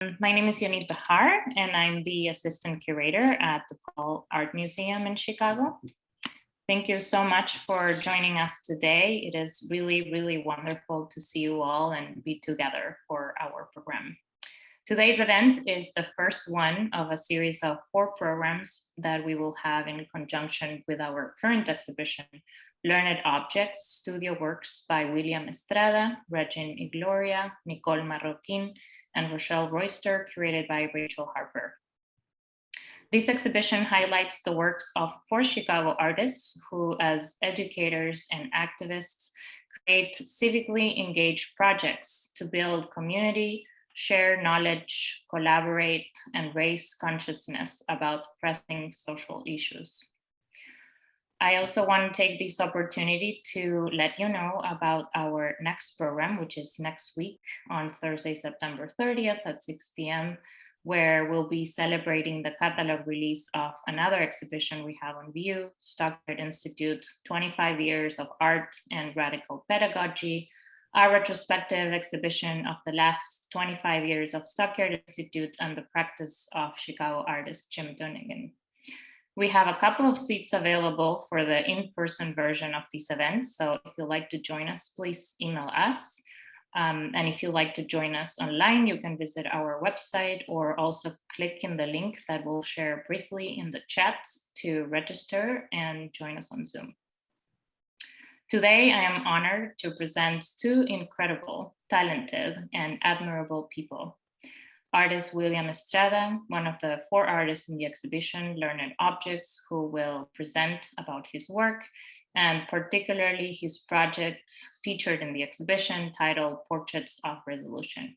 My name is Yonit Bahar, and I'm the assistant curator at the Paul Art Museum in Chicago. Thank you so much for joining us today. It is really, really wonderful to see you all and be together for our program. Today's event is the first one of a series of 4 programs that we will have in conjunction with our current exhibition, Learned Objects, Studio Works by William Estrada, Regine Igloria, Nicole Marroquin, and Rochelle Royster, curated by Rachel Harper. This exhibition highlights the works of 4 Chicago artists who, as educators and activists, create civically engaged projects to build community, share knowledge, collaborate, and raise consciousness about pressing social issues. I also want to take this opportunity to let you know about our next program, which is next week on Thursday, September 30th at 6 p.m., where we'll be celebrating the catalog release of another exhibition we have on view, Stockyard Institute, 25 Years of Art and Radical Pedagogy, our retrospective exhibition of the last 25 years of Stockyard Institute and the practice of Chicago artist Jim Dunnigan. We have a couple of seats available for the in-person version of these events. So if you'd like to join us, please email us. And if you'd like to join us online, you can visit our website or also click in the link that we'll share briefly in the chat to register and join us on Zoom. Today, I am honored to present 2 incredible, talented, and admirable people. Artist William Estrada, one of the 4 artists in the exhibition, Learned Objects, who will present about his work, and particularly his project featured in the exhibition titled Portraits of Resolution.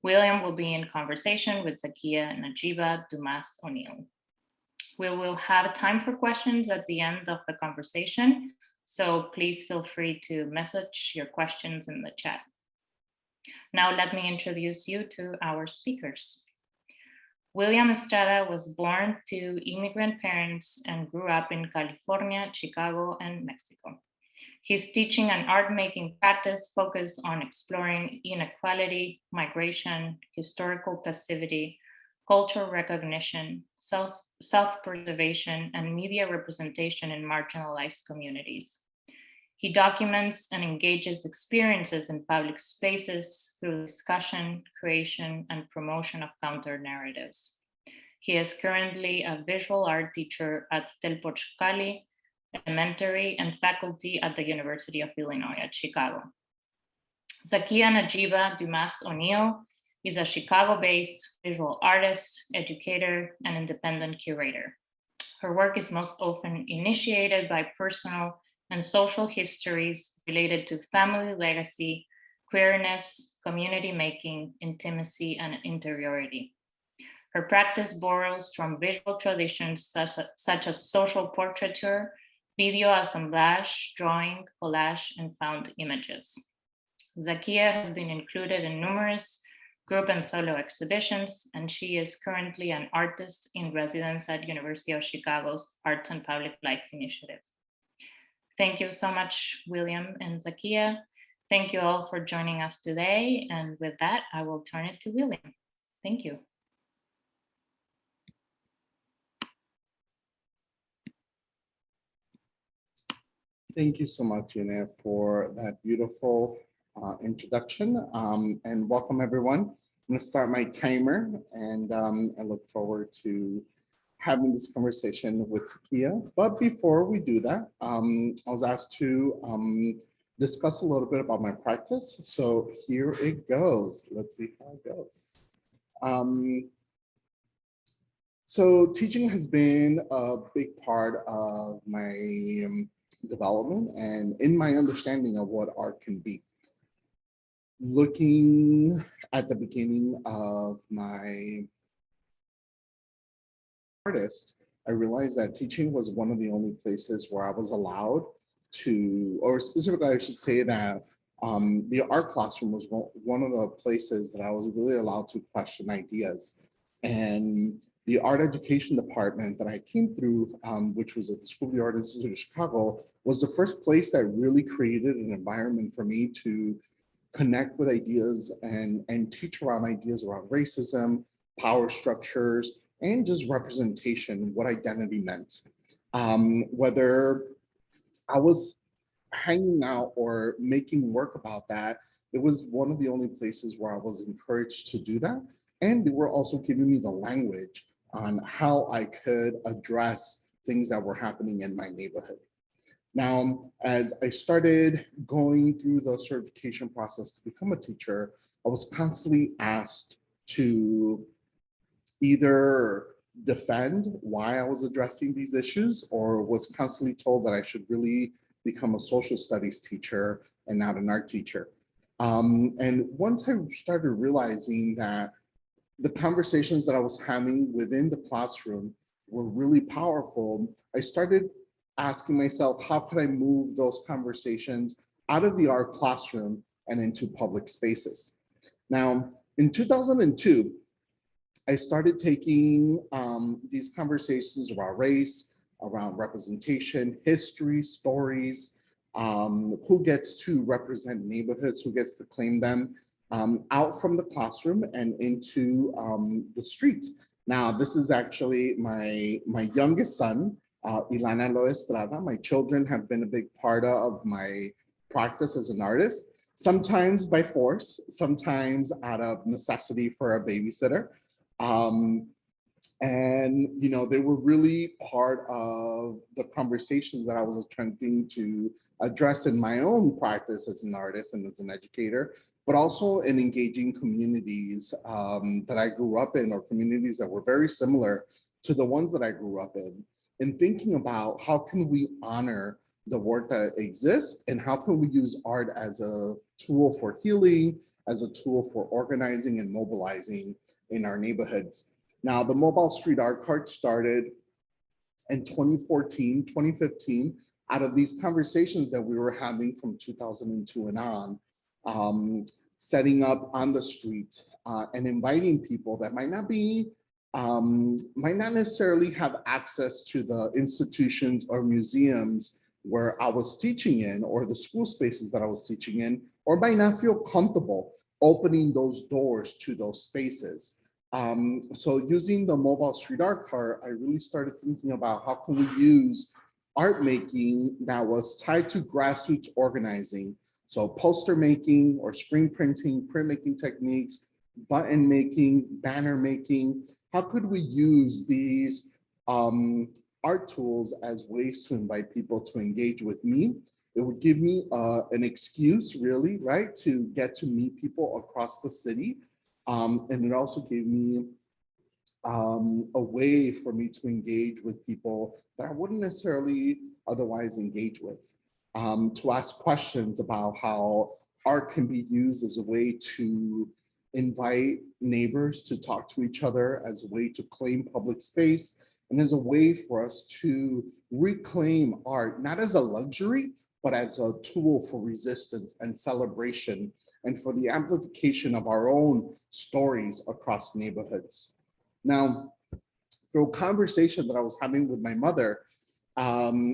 William will be in conversation with Zakkiyyah Najeebah Dumas O'Neal. We will have time for questions at the end of the conversation, so please feel free to message your questions in the chat. Now let me introduce you to our speakers. William Estrada was born to immigrant parents and grew up in California, Chicago, and Mexico. His teaching and art-making practice focus on exploring inequality, migration, historical passivity, cultural recognition, self-preservation, and media representation in marginalized communities. He documents and engages experiences in public spaces through discussion, creation, and promotion of counter-narratives. He is currently a visual art teacher at Telpochcali Elementary and faculty at the University of Illinois at Chicago. Zakkiyyah Najeebah Dumas O'Neal is a Chicago-based visual artist, educator, and independent curator. Her work is most often initiated by personal and social histories related to family legacy, queerness, community making, intimacy, and interiority. Her practice borrows from visual traditions such as social portraiture, video assemblage, drawing, collage, and found images. Zakkiyyah has been included in numerous group and solo exhibitions, and she is currently an artist in residence at University of Chicago's Arts and Public Life Initiative. Thank you so much, William and Zakkiyyah. Thank you all for joining us today. And with that, I will turn it to William. Thank you. Thank you so much, Yuna, for that beautiful introduction. And welcome, everyone. I'm going to start my timer, and I look forward to having this conversation with Zakkiyyah. But before we do that, I was asked to discuss a little bit about my practice. So here it goes. Let's see how it goes. So teaching has been a big part of my development and in my understanding of what art can be. Looking at the beginning of my artist, I realized that teaching was one of the only places where I was allowed to, or specifically I should say that the art classroom was one of the places that I was really allowed to question ideas. And the art education department that I came through, which was at the School of the Art Institute of Chicago, was the first place that really created an environment for me to connect with ideas and teach around ideas around racism, power structures, and just representation, what identity meant. Whether I was hanging out or making work about that, it was one of the only places where I was encouraged to do that. And they were also giving me the language on how I could address things that were happening in my neighborhood. Now, as I started going through the certification process to become a teacher, I was constantly asked to either defend why I was addressing these issues, or was constantly told that I should really become a social studies teacher and not an art teacher. And once I started realizing that the conversations that I was having within the classroom were really powerful, I started asking myself, how could I move those conversations out of the art classroom and into public spaces? Now, in 2002, I started taking these conversations around race, around representation, history, stories, who gets to represent neighborhoods, who gets to claim them, out from the classroom and into the streets. Now, this is actually my youngest son, Ilana Estrada. My children have been a big part of my practice as an artist, sometimes by force, sometimes out of necessity for a babysitter. Um, and they were really part of the conversations that I was attempting to address in my own practice as an artist and as an educator, but also in engaging communities that I grew up in, or communities that were very similar to the ones that I grew up in, and thinking about how can we honor the work that exists, and how can we use art as a tool for healing, as a tool for organizing and mobilizing in our neighborhoods. Now, the mobile street art cart started in 2014, 2015, out of these conversations that we were having from 2002 and on, setting up on the street and inviting people that might not necessarily have access to the institutions or museums where I was teaching in, or the school spaces that I was teaching in, or might not feel comfortable opening those doors to those spaces. So using the mobile street art cart, I really started thinking about how can we use art making that was tied to grassroots organizing. So poster making or screen printing, printmaking techniques, button making, banner making. How could we use these art tools as ways to invite people to engage with me? It would give me an excuse, really, right, to get to meet people across the city. And it also gave me a way for me to engage with people that I wouldn't necessarily otherwise engage with, to ask questions about how art can be used as a way to invite neighbors to talk to each other, as a way to claim public space, and as a way for us to reclaim art, not as a luxury, but as a tool for resistance and celebration, and for the amplification of our own stories across neighborhoods. Now, through a conversation that I was having with my mother,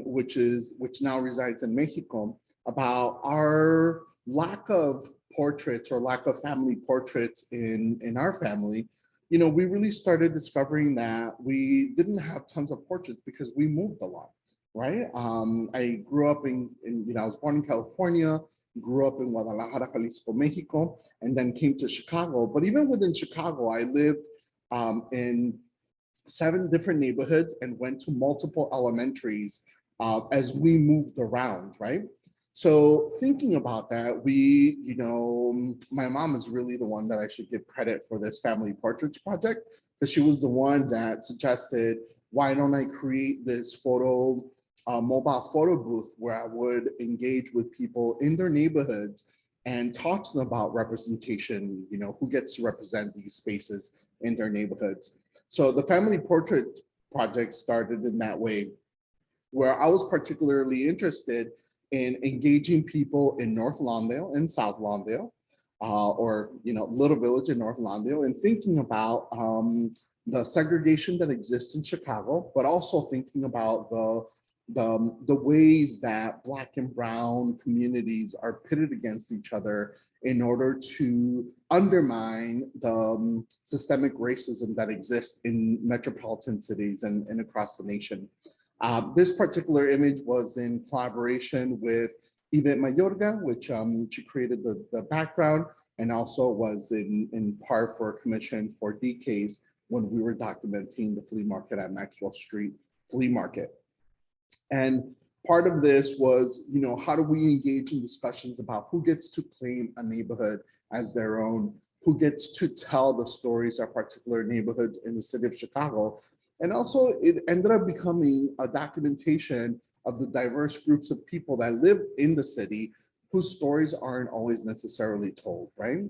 which now resides in Mexico, about our lack of portraits or lack of family portraits in our family, we really started discovering that we didn't have tons of portraits because we moved a lot, right? I grew up I was born in California, grew up in Guadalajara, Jalisco, Mexico, and then came to Chicago. But even within Chicago, I lived in 7 different neighborhoods and went to multiple elementaries as we moved around, right? So thinking about that, my mom is really the one that I should give credit for this family portraits project, because she was the one that suggested, why don't I create this mobile photo booth where I would engage with people in their neighborhoods and talk to them about representation, who gets to represent these spaces in their neighborhoods. So the family portrait project started in that way, where I was particularly interested in engaging people in North Lawndale and South Lawndale, or Little Village in North Lawndale, and thinking about the segregation that exists in Chicago, but also thinking about the the ways that Black and Brown communities are pitted against each other in order to undermine the systemic racism that exists in metropolitan cities and across the nation. This particular image was in collaboration with Yvette Mayorga, which she created the background, and also was in part for a commission for DKs when we were documenting the flea market at Maxwell Street Flea Market. And part of this was, how do we engage in discussions about who gets to claim a neighborhood as their own, who gets to tell the stories of particular neighborhoods in the city of Chicago. And also it ended up becoming a documentation of the diverse groups of people that live in the city whose stories aren't always necessarily told, right?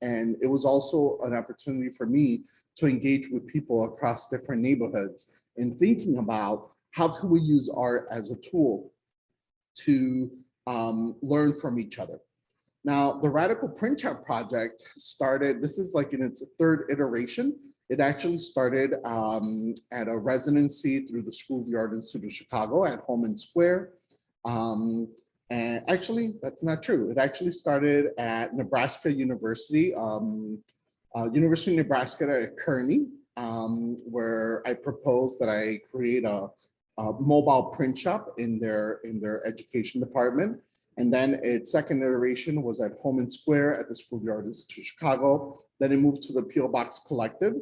And it was also an opportunity for me to engage with people across different neighborhoods in thinking about how can we use art as a tool to learn from each other. Now, the Radical Print Shop project started, this is like in its third iteration. It actually started at a residency through the School of the Art Institute of Chicago at Holman Square. And actually, that's not true. It actually started at Nebraska University, University of Nebraska at Kearney, where I proposed that I create a mobile print shop in their education department. And then its second iteration was at Holman Square at the School of the Art Institute of Chicago. Then it moved to the P.O. Box Collective.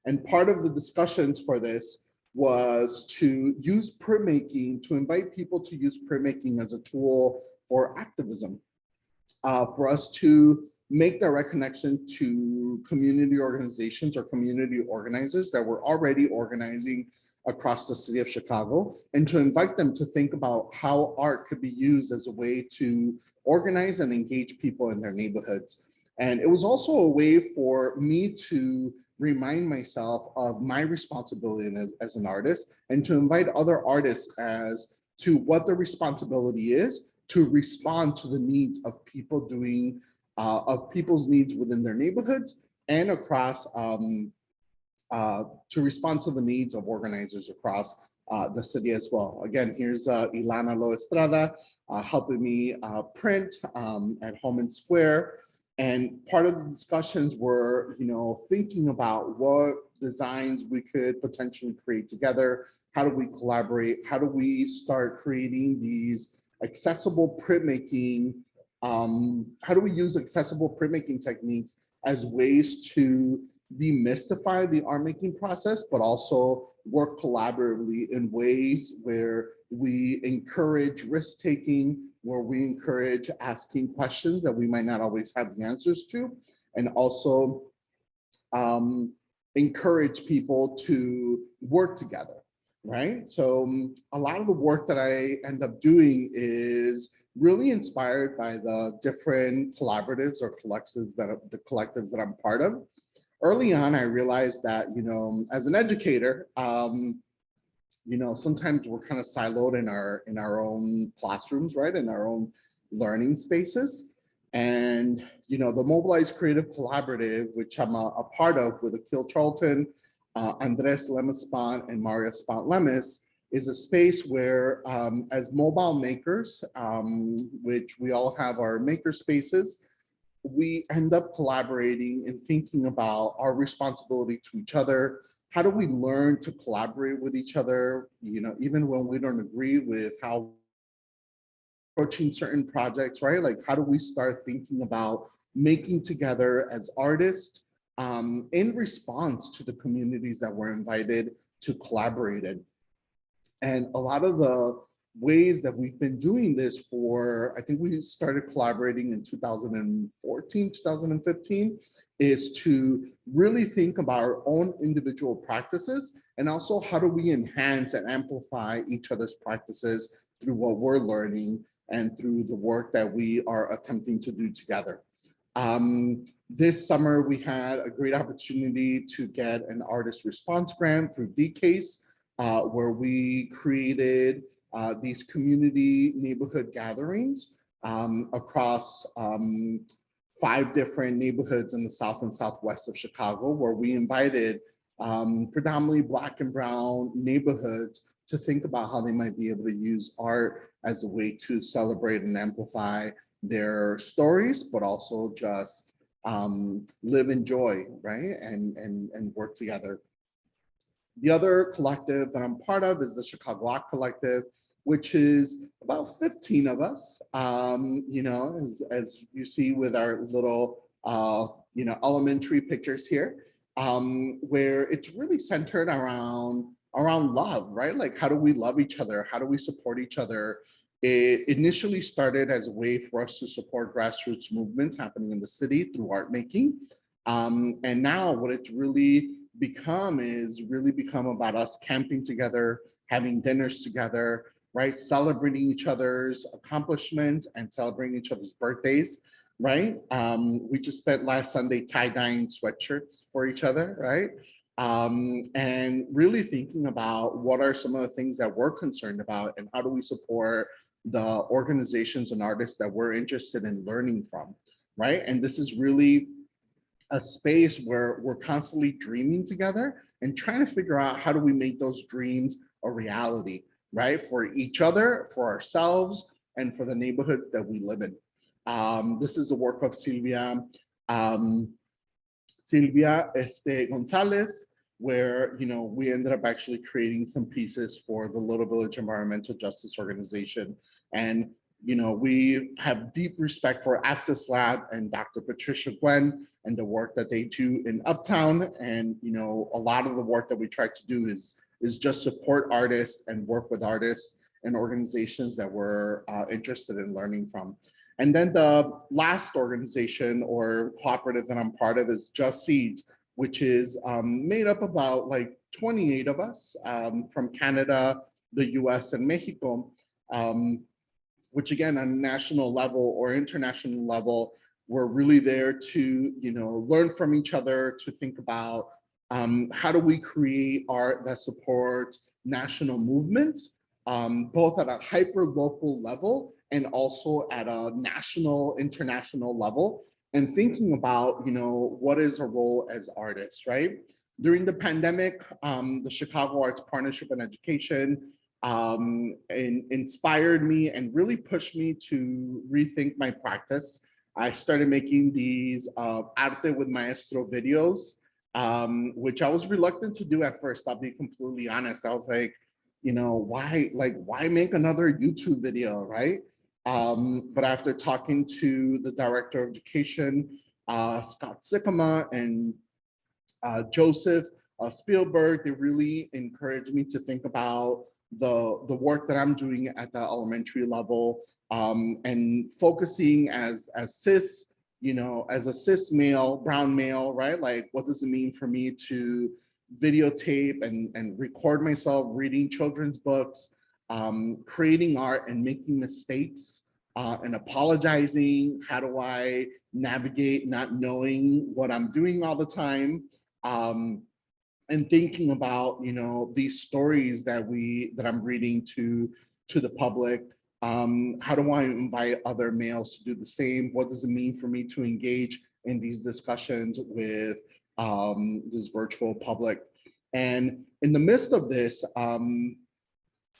And part of the discussions for this was to use printmaking, to invite people to use printmaking as a tool for activism, for us to make direct connection to community organizations or community organizers that were already organizing across the city of Chicago, and to invite them to think about how art could be used as a way to organize and engage people in their neighborhoods. And it was also a way for me to remind myself of my responsibility as an artist, and to invite other artists as to what the responsibility is to respond to the needs of people of people's needs within their neighborhoods, and across to respond to the needs of organizers across the city as well. Again, here's Ilana Estrada helping me print at Holman Square. And part of the discussions were, thinking about what designs we could potentially create together. How do we collaborate? How do we start creating these accessible printmaking? How do we use accessible printmaking techniques as ways to demystify the art making process, but also work collaboratively in ways where we encourage risk taking, where we encourage asking questions that we might not always have the answers to, and also encourage people to work together, right? So a lot of the work that I end up doing is really inspired by the different collaboratives or collectives that I'm part of. Early on, I realized that, as an educator, sometimes we're kind of siloed in our own classrooms, right? In our own learning spaces. And, the Mobilized Creative Collaborative, which I'm a part of with Akil Charlton, Andres Lemes-Spont, and Maria Spont-Lemes, is a space where as mobile makers, which we all have our maker spaces, we end up collaborating and thinking about our responsibility to each other. How do we learn to collaborate with each other, even when we don't agree with how approaching certain projects, right? Like, how do we start thinking about making together as artists in response to the communities that we're invited to collaborate in? And a lot of the ways that we've been doing this I think we started collaborating in 2014, 2015, is to really think about our own individual practices, and also how do we enhance and amplify each other's practices through what we're learning and through the work that we are attempting to do together. This summer, we had a great opportunity to get an artist response grant through DCASE, where we created these community neighborhood gatherings across 5 different neighborhoods in the South and Southwest of Chicago, where we invited predominantly Black and Brown neighborhoods to think about how they might be able to use art as a way to celebrate and amplify their stories, but also just live in joy, right? And work together. The other collective that I'm part of is the Chicago Art Collective, which is about 15 of us, you know, as you see with our little, you know, elementary pictures here, where it's really centered around love, right? Like, how do we love each other? How do we support each other? It initially started as a way for us to support grassroots movements happening in the city through art making. And now what it's really become about us camping together, having dinners together, right? Celebrating each other's accomplishments and celebrating each other's birthdays, right? We just spent last Sunday tie-dyeing sweatshirts for each other, right? And really thinking about what are some of the things that we're concerned about and how do we support the organizations and artists that we're interested in learning from, right? And this is really a space where we're constantly dreaming together and trying to figure out how do we make those dreams a reality, right? For each other, for ourselves, and for the neighborhoods that we live in. This is the work of Silvia Gonzalez, where, you know, we ended up actually creating some pieces for the Little Village Environmental Justice Organization. And, you know, we have deep respect for Access Lab and Dr. Patricia Gwen and the work that they do in Uptown. And, you know, a lot of the work that we try to do is just support artists and work with artists and organizations that we're interested in learning from. And then the last organization or cooperative that I'm part of is Just Seeds, which is made up about like 28 of us from Canada, the US, and Mexico, which again, on a national level or international level, we're really there to, you know, learn from each other, to think about how do we create art that supports national movements, both at a hyper-local level and also at a national, international level, and thinking about, you know, what is our role as artists, right? During the pandemic, the Chicago Arts Partnership and Education inspired me and really pushed me to rethink my practice. I started making these arte with maestro videos, which I was reluctant to do at first, I'll be completely honest. I was like, you know, why make another YouTube video, right? But after talking to the director of education, Scott Sikkema, and Joseph Spielberg, they really encouraged me to think about the work that I'm doing at the elementary level, and focusing as cis, you know, as a cis male, brown male, right? Like, what does it mean for me to videotape and record myself reading children's books, creating art and making mistakes, and apologizing? How do I navigate not knowing what I'm doing all the time? And thinking about, you know, these stories that I'm reading to the public. How do I invite other males to do the same? What does it mean for me to engage in these discussions with this virtual public? And in the midst of this,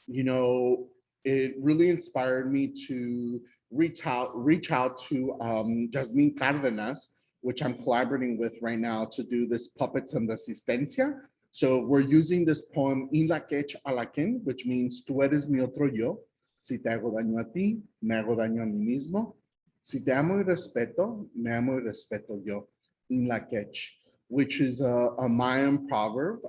you know, it really inspired me to reach out to Jasmine Cardenas, which I'm collaborating with right now to do this Puppets and Assistancia. So we're using this poem In la quech a la quien, which means tú eres mi otro yo. Si te hago daño a ti, me hago daño a mí mismo. Si te amo y respeto, me amo y respeto yo. In la quech, which is a Mayan proverb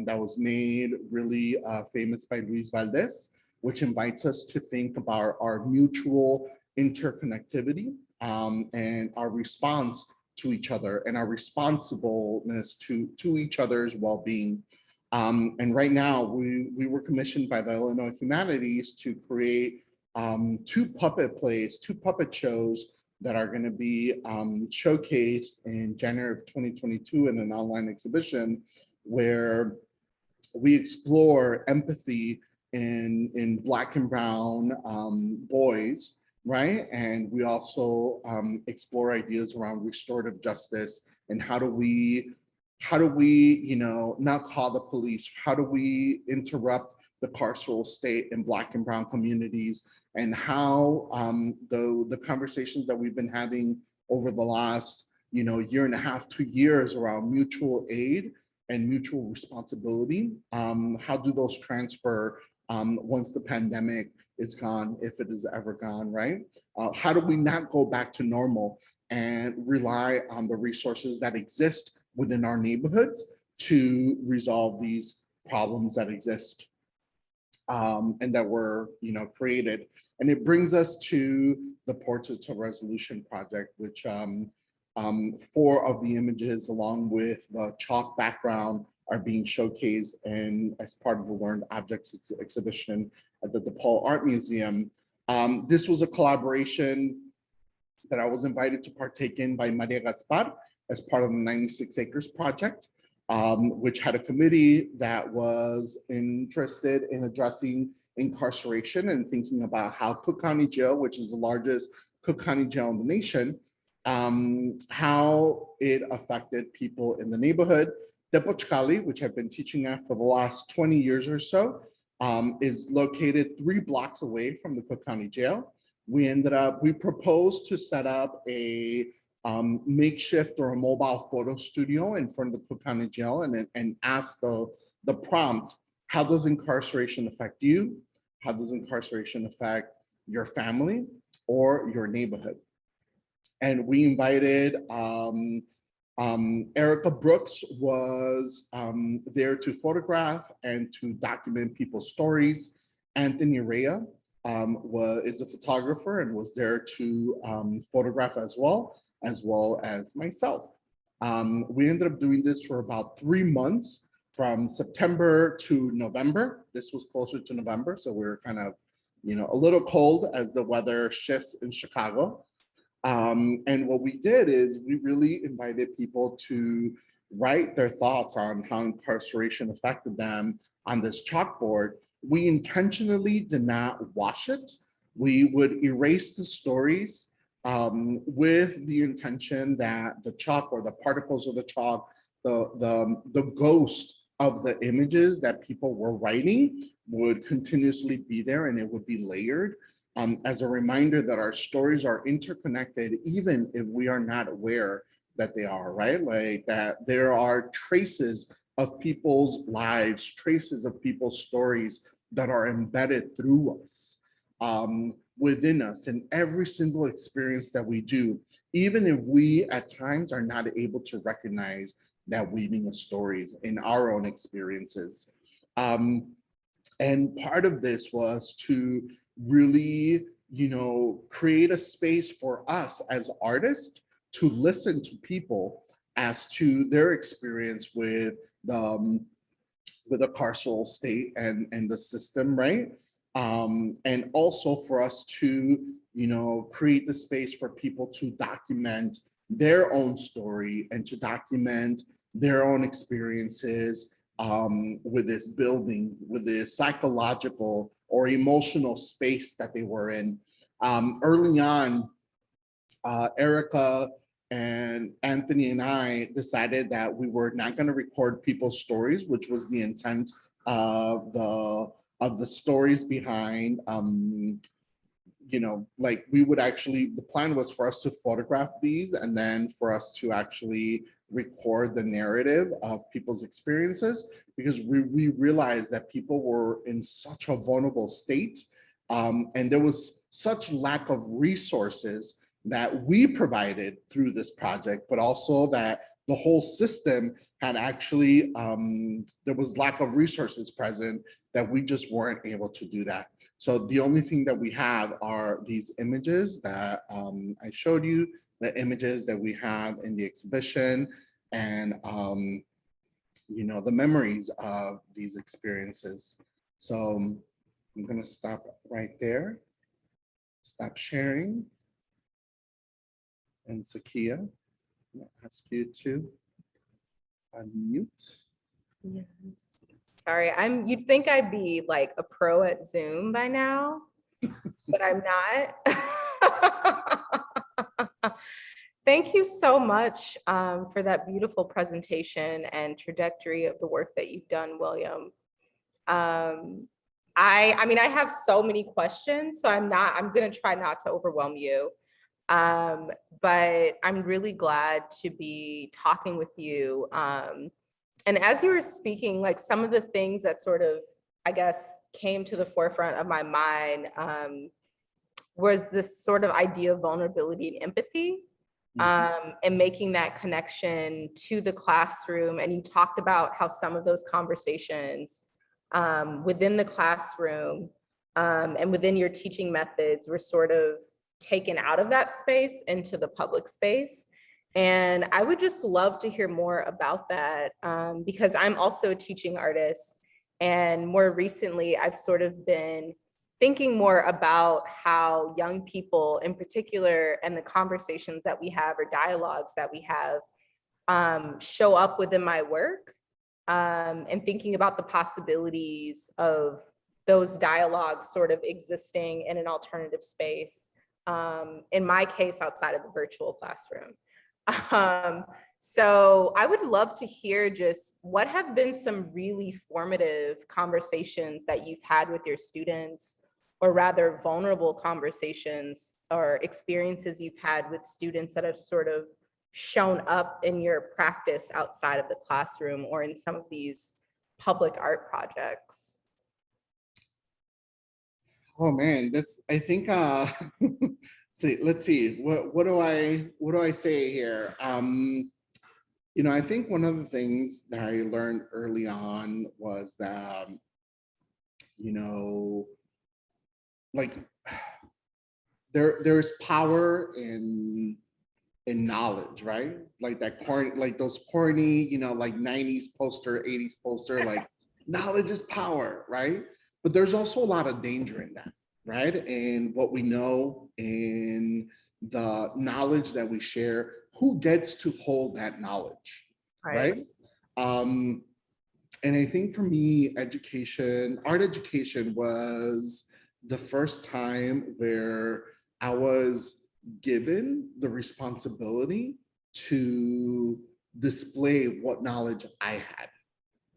that was made really famous by Luis Valdez, which invites us to think about our mutual interconnectivity and our response to each other and our responsibleness to each other's well-being. And right now, we were commissioned by the Illinois Humanities to create two puppet shows that are going to be showcased in January of 2022 in an online exhibition where we explore empathy in Black and Brown boys, right? And we also explore ideas around restorative justice and how do we, you know, not call the police? How do we interrupt the carceral state in Black and Brown communities, and how the conversations that we've been having over the last year and a half, 2 years around mutual aid and mutual responsibility, how do those transfer once the pandemic is gone, if it is ever gone, right? How do we not go back to normal and rely on the resources that exist within our neighborhoods to resolve these problems that exist and that were created? And it brings us to the Portraits of Resolution project, which 4 of the images along with the chalk background are being showcased and as part of the Learned Objects exhibition at the DePaul Art Museum. This was a collaboration that I was invited to partake in by Maria Gaspar as part of the 96 Acres project, which had a committee that was interested in addressing incarceration and thinking about how Cook County Jail, which is the largest Cook County jail in the nation, how it affected people in the neighborhood. Tepochcali, which I've been teaching at for the last 20 years or so, is located 3 blocks away from the Cook County Jail. We proposed to set up a makeshift or a mobile photo studio in front of the Cook County Jail and ask the prompt, how does incarceration affect you? How does incarceration affect your family or your neighborhood? And we invited Erica Brooks was there to photograph and to document people's stories. Anthony Rea is a photographer and was there to photograph as well as myself. We ended up doing this for about 3 months, from September to November. This was closer to November, so we were kind of, a little cold as the weather shifts in Chicago. And what we did is we really invited people to write their thoughts on how incarceration affected them on this chalkboard. We intentionally did not wash it. We would erase the stories with the intention that the chalk or the particles of the chalk, the ghost of the images that people were writing would continuously be there, and it would be layered. As a reminder that our stories are interconnected, even if we are not aware that they are, right? Like that there are traces of people's lives, traces of people's stories that are embedded through us, within us, in every single experience that we do, even if we at times are not able to recognize that weaving of stories in our own experiences. And part of this was to really, create a space for us as artists to listen to people as to their experience with the carceral state and the system, right? And also for us to, create the space for people to document their own story and to document their own experiences with this building, with this psychological or emotional space that they were in. Early on, Erica and Anthony and I decided that we were not going to record people's stories, which was the intent of the stories behind, like we would actually, the plan was for us to photograph these and then for us to actually record the narrative of people's experiences, because we realized that people were in such a vulnerable state, and there was such lack of resources that we provided through this project, but also that the whole system had actually, there was lack of resources present that we just weren't able to do that. So the only thing that we have are these images that I showed you, the images that we have in the exhibition, and the memories of these experiences. So I'm gonna stop right there, stop sharing. And Zakkiyyah, I'm gonna ask you to unmute. Yes. Sorry, you'd think I'd be like a pro at Zoom by now, but I'm not. Thank you so much for that beautiful presentation and trajectory of the work that you've done, William. I mean, I have so many questions, so I'm gonna try not to overwhelm you. But I'm really glad to be talking with you. And as you were speaking, like some of the things that sort of, I guess, came to the forefront of my mind was this sort of idea of vulnerability and empathy, and making that connection to the classroom. And you talked about how some of those conversations within the classroom and within your teaching methods were sort of taken out of that space into the public space. And I would just love to hear more about that, because I'm also a teaching artist. And more recently, I've sort of been thinking more about how young people in particular and the conversations that we have or dialogues that we have show up within my work, and thinking about the possibilities of those dialogues sort of existing in an alternative space, in my case, outside of the virtual classroom. So I would love to hear just what have been some really formative conversations that you've had with your students, or rather vulnerable conversations or experiences you've had with students that have sort of shown up in your practice outside of the classroom or in some of these public art projects. Oh man, this, I think let's see, what do I say here? You know, I think one of the things that I learned early on was that, you know, like there's power in knowledge, right? Like that corny, like those corny, you know, like 90s poster, 80s poster, like knowledge is power, right? But there's also a lot of danger in that, right? And what we know in the knowledge that we share, who gets to hold that knowledge, right? And I think for me, education, art education was the first time where I was given the responsibility to display what knowledge I had,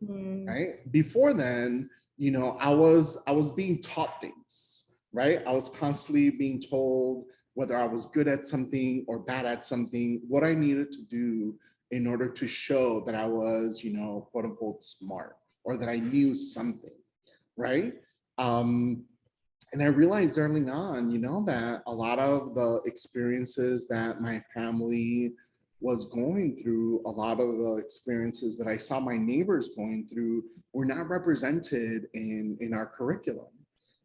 right? Before then, you know, I was being taught things, right? I was constantly being told whether I was good at something or bad at something, what I needed to do in order to show that I was, you know, quote unquote smart, or that I knew something, right? And I realized early on, you know, that a lot of the experiences that my family was going through, a lot of the experiences that I saw my neighbors going through were not represented in our curriculum.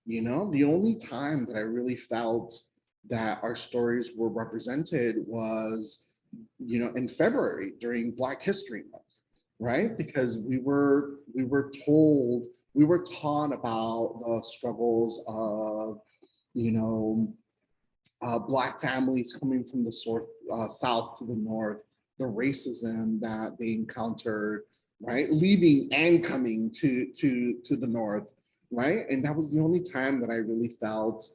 You know, the only time that I really felt that our stories were represented was, you know, in February during Black History Month, right? Because we were told, we were taught about the struggles of, you know, Black families coming from the South to the North, the racism that they encountered, right? Leaving and coming to the North, right? And that was the only time that I really felt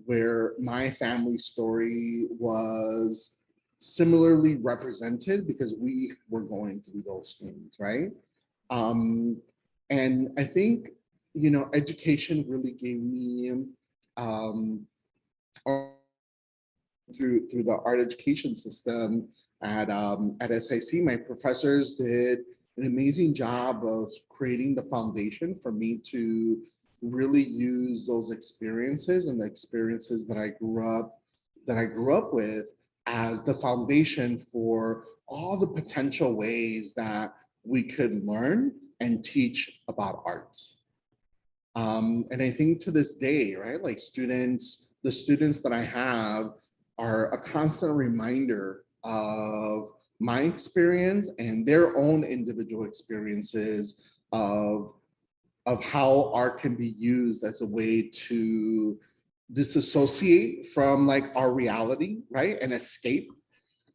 where my family story was similarly represented, because we were going through those things, right? And I think, you know, education really gave me, through the art education system at SIC, my professors did an amazing job of creating the foundation for me to really use those experiences and the experiences that I grew up with as the foundation for all the potential ways that we could learn and teach about art. And I think to this day, right, like the students that I have are a constant reminder of my experience and their own individual experiences of how art can be used as a way to disassociate from like our reality, right, and escape.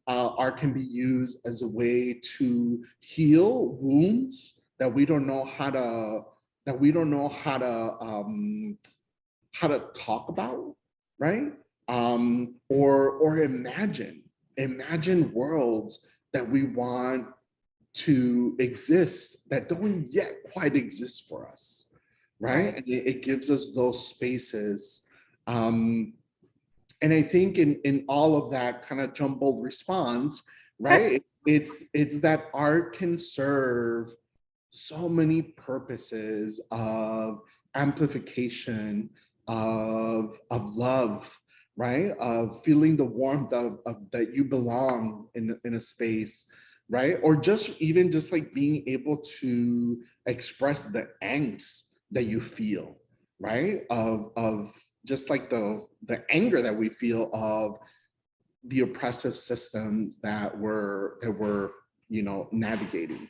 Art can be used as a way to heal wounds that we don't know how to talk about, right? Or imagine worlds that we want to exist that don't yet quite exist for us, right? And it gives us those spaces. And I think in all of that kind of jumbled response, right? It's that art can serve so many purposes of amplification, of love, right? Of feeling the warmth of that you belong in a space, right? Or just even just like being able to express the angst that you feel, right? Of just like the anger that we feel of the oppressive systems that we're navigating.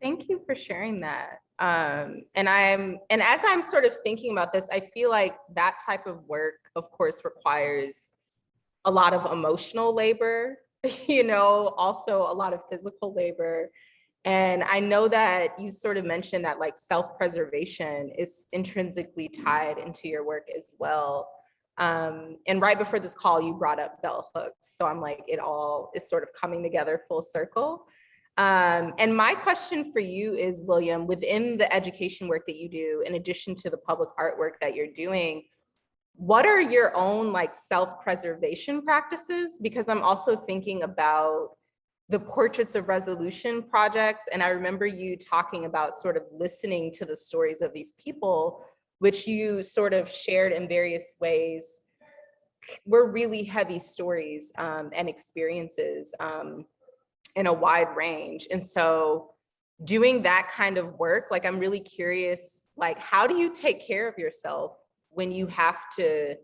Thank you for sharing that. And as I'm sort of thinking about this, I feel like that type of work, of course, requires a lot of emotional labor, also a lot of physical labor. And I know that you sort of mentioned that like self-preservation is intrinsically tied into your work as well. And right before this call, you brought up bell hooks. So I'm like, it all is sort of coming together full circle. And my question for you is, William, within the education work that you do, in addition to the public artwork that you're doing, what are your own like self-preservation practices? Because I'm also thinking about the Portraits of Resolution projects. And I remember you talking about sort of listening to the stories of these people, which you sort of shared in various ways, were really heavy stories and experiences in a wide range. And so doing that kind of work, like I'm really curious, like how do you take care of yourself when you have to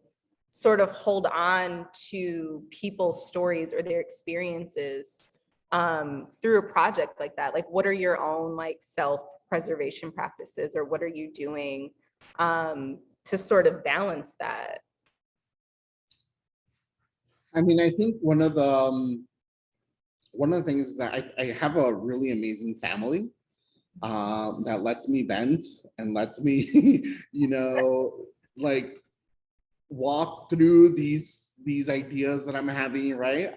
sort of hold on to people's stories or their experiences through a project like that? Like, what are your own like self-preservation practices, or what are you doing to sort of balance that? I mean, I think one of the things is that I have a really amazing family that lets me vent and lets me, like walk through these ideas that I'm having, right?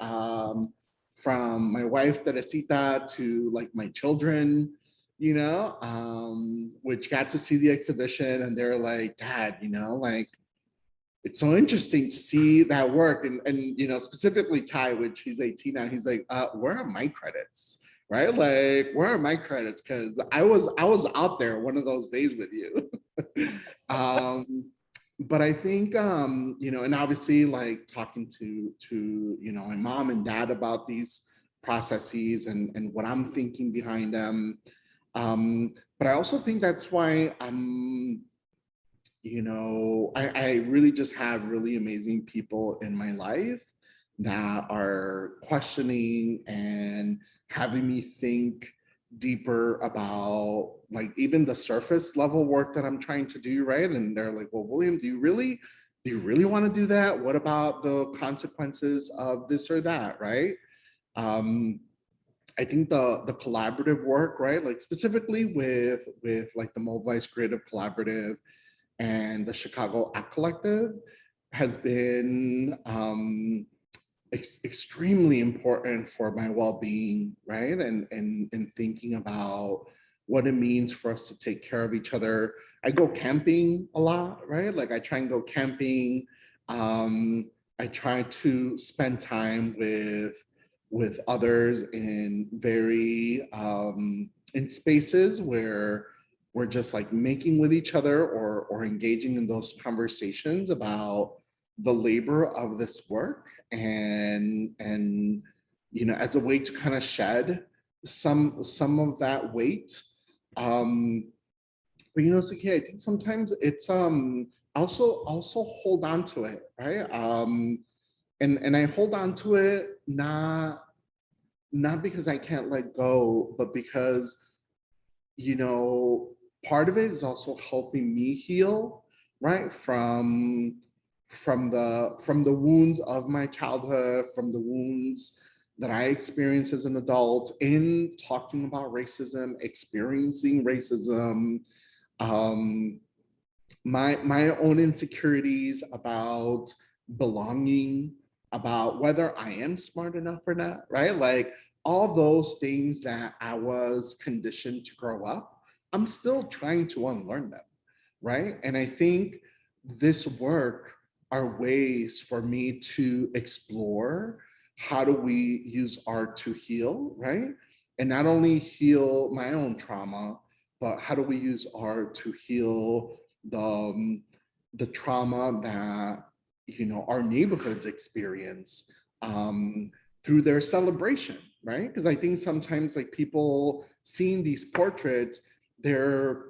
From my wife, Teresita, to like my children, which got to see the exhibition, and they're like, Dad, like, it's so interesting to see that work. And specifically Ty, which he's 18 now, he's like, where are my credits? Right? Like, where are my credits? Because I was out there one of those days with you. But I think and obviously like talking to my mom and dad about these processes and what I'm thinking behind them. But I also think that's why I really just have really amazing people in my life that are questioning and having me think deeper about like even the surface level work that I'm trying to do, right? And they're like, well, William, do you really want to do that? What about the consequences of this or that, right? I think the collaborative work, right? Like specifically with like the Mobilized Creative Collaborative and the Chicago Act Collective has been extremely important for my well-being, right? And thinking about what it means for us to take care of each other. I go camping a lot, right? Like I try and go camping. I try to spend time with others in very in spaces where we're just like making with each other or engaging in those conversations about the labor of this work and as a way to kind of shed some of that weight. But Zakkiyyah, I think sometimes it's also hold on to it, right? And I hold on to it not because I can't let go, but because part of it is also helping me heal, right? From the wounds of my childhood, from the wounds that I experienced as an adult in talking about racism, experiencing racism, my own insecurities about belonging, about whether I am smart enough or not, right? Like all those things that I was conditioned to grow up I'm still trying to unlearn them, right? And I think this work are ways for me to explore how do we use art to heal, right? And not only heal my own trauma, but how do we use art to heal the trauma that, you know, our neighborhoods experience through their celebration, right? Because I think sometimes like people seeing these portraits, they're,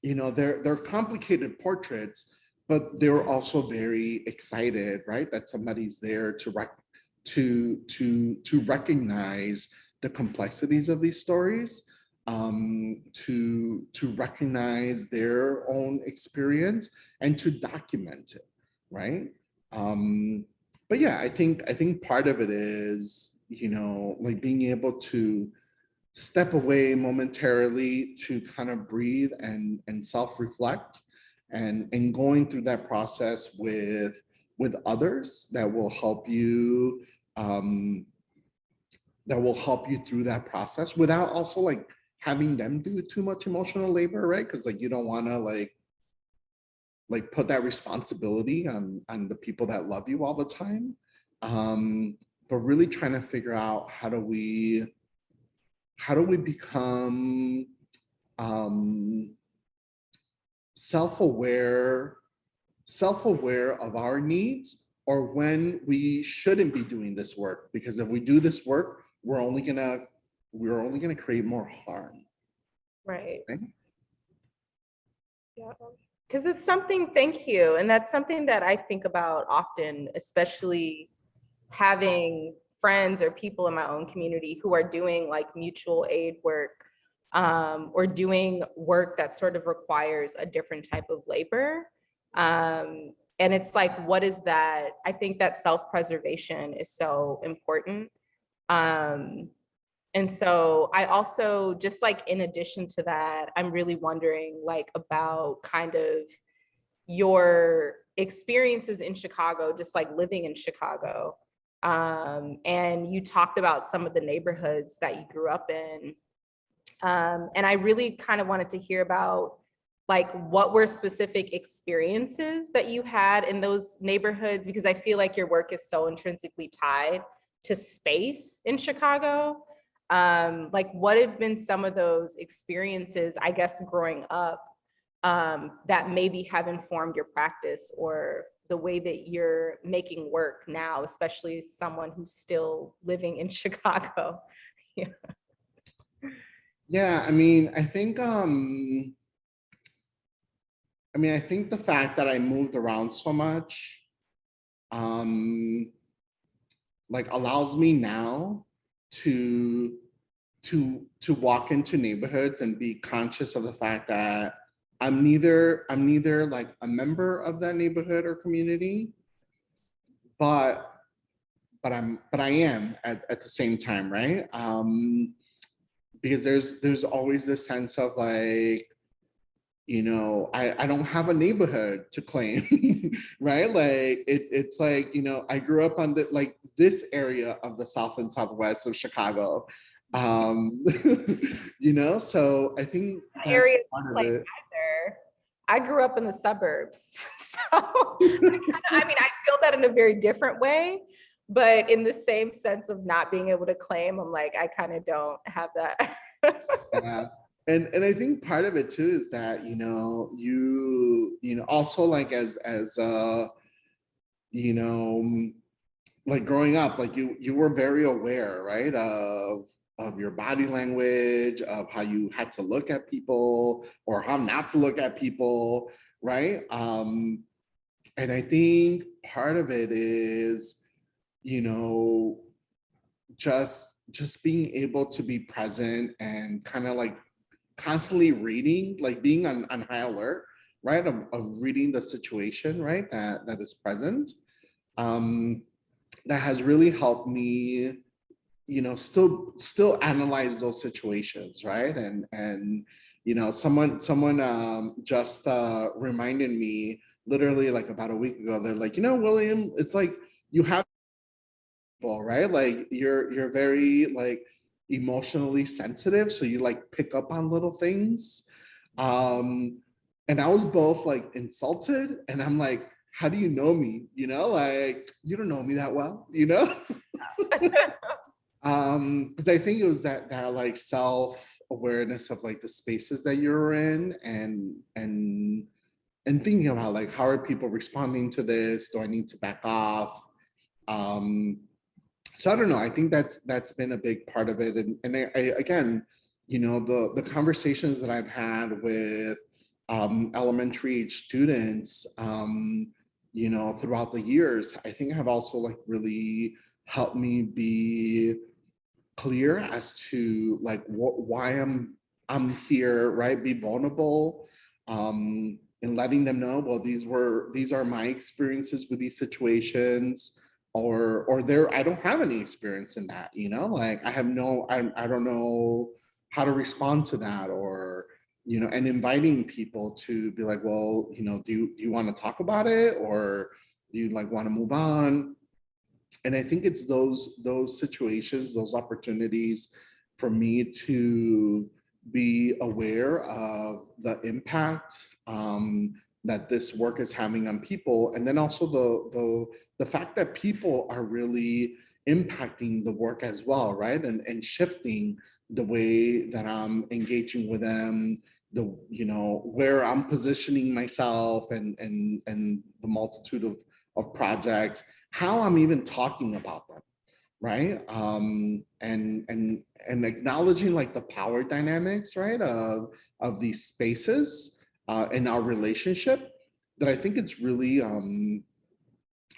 you know, they're complicated portraits, but they're also very excited, right? That somebody's there to recognize the complexities of these stories, to recognize their own experience and to document it, right? But yeah, I think part of it is, you know, like being able to step away momentarily to kind of breathe and self-reflect, and going through that process with others that will help you, through that process without also like having them do too much emotional labor, right? Because like you don't want to like put that responsibility on the people that love you all the time, but really trying to figure out how do we become self-aware of our needs, or when we shouldn't be doing this work, because if we do this work, we're only gonna create more harm. Right. Okay? Yeah. Because it's something, thank you. And that's something that I think about often, especially having friends or people in my own community who are doing like mutual aid work, or doing work that sort of requires a different type of labor. And it's like, what is that? I think that self-preservation is so important. And so I also, just like in addition to that, I'm really wondering like about kind of your experiences in Chicago, just like living in Chicago. And you talked about some of the neighborhoods that you grew up in. And I really kind of wanted to hear about like what were specific experiences that you had in those neighborhoods, because I feel like your work is so intrinsically tied to space in Chicago. Like what have been some of those experiences, I guess, growing up, that maybe have informed your practice or the way that you're making work now, especially as someone who's still living in Chicago? Yeah. Yeah, I mean, I think the fact that I moved around so much like allows me now to walk into neighborhoods and be conscious of the fact that I'm neither like a member of that neighborhood or community, but I am at the same time, right? Because there's always this sense of like, you know, I don't have a neighborhood to claim, right? Like it's like, you know, I grew up on like this area of the South and Southwest of Chicago, you know, so I think that's Area part of like it. either. I grew up in the suburbs. So I mean, I feel that in a very different way, but in the same sense of not being able to claim, I'm like, I kind of don't have that. Yeah. And I think part of it too is that, you know, you know, also like as you know, like growing up, like you were very aware, right, of your body language, of how you had to look at people or how not to look at people, right? And I think part of it is, you know, just being able to be present and kind of like constantly reading, like being on high alert, right, of reading the situation, right, that is present. That has really helped me, you know, still analyze those situations, right? And you know, someone just reminded me literally like about a week ago. They're like, you know, William, it's like you have people, right? Like you're very like emotionally sensitive, so you like pick up on little things. And I was both like insulted, and I'm like, how do you know me? You know, like, you don't know me that well, you know? Because I think it was that like self-awareness of like the spaces that you're in, and thinking about like, how are people responding to this? Do I need to back off? So I don't know. I think that's been a big part of it. And I again, you know, the conversations that I've had with elementary age students, you know, throughout the years, I think have also like really helped me be clear as to like why I'm here, right? Be vulnerable, and letting them know, well, these are my experiences with these situations, or there, I don't have any experience in that, you know, like I don't know how to respond to that, or you know, and inviting people to be like, well, you know, do you want to talk about it, or do you like want to move on? And I think it's those situations, those opportunities for me to be aware of the impact that this work is having on people, and then also the fact that people are really impacting the work as well, right? And shifting the way that I'm engaging with them, the, you know, where I'm positioning myself, and the multitude of projects, how I'm even talking about them, right? And acknowledging like the power dynamics, right, of these spaces in our relationship, that I think it's really,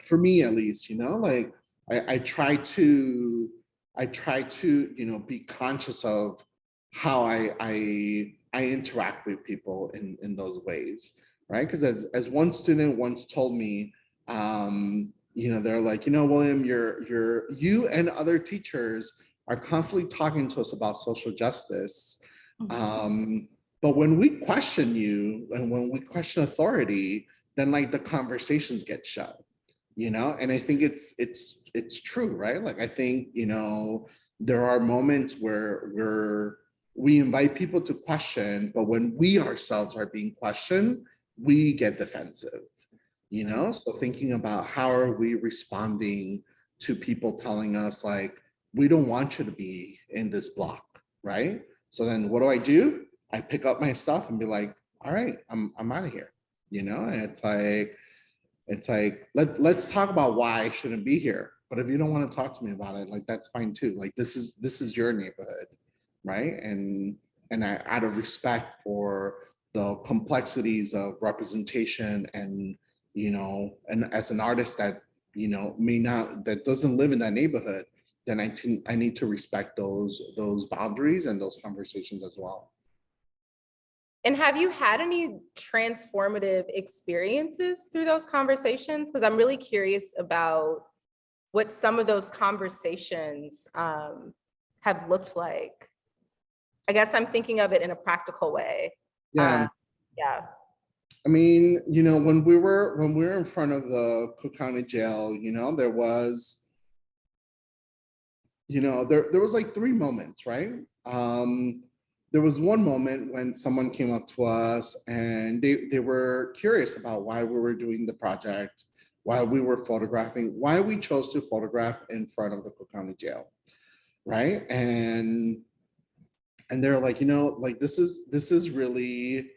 for me at least, you know, like I try to, you know, be conscious of how I interact with people in those ways, right? Because as one student once told me, you know, they're like, you know, William, you and other teachers are constantly talking to us about social justice. But when we question you and when we question authority, then like the conversations get shut, you know? And I think it's true, right? Like, I think, you know, there are moments where we invite people to question, but when we ourselves are being questioned, we get defensive, you know? So thinking about how are we responding to people telling us like, we don't want you to be in this block, right? So then what do? I pick up my stuff and be like, all right, I'm out of here, you know? And it's like, let's talk about why I shouldn't be here. But if you don't want to talk to me about it, like, that's fine too. Like, this is your neighborhood, right? And out of respect for the complexities of representation, and, you know, and as an artist that, you know, that doesn't live in that neighborhood, then I need to respect those boundaries and those conversations as well. And have you had any transformative experiences through those conversations? Because I'm really curious about what some of those conversations have looked like. I guess I'm thinking of it in a practical way. Yeah. Yeah. I mean, you know, when we were in front of the Cook County Jail, you know, there was, you know, there was like 3 moments, right? There was one moment when someone came up to us and they were curious about why we were doing the project, why we were photographing, why we chose to photograph in front of the Cook County Jail, right? And they're like, you know, like, this is really,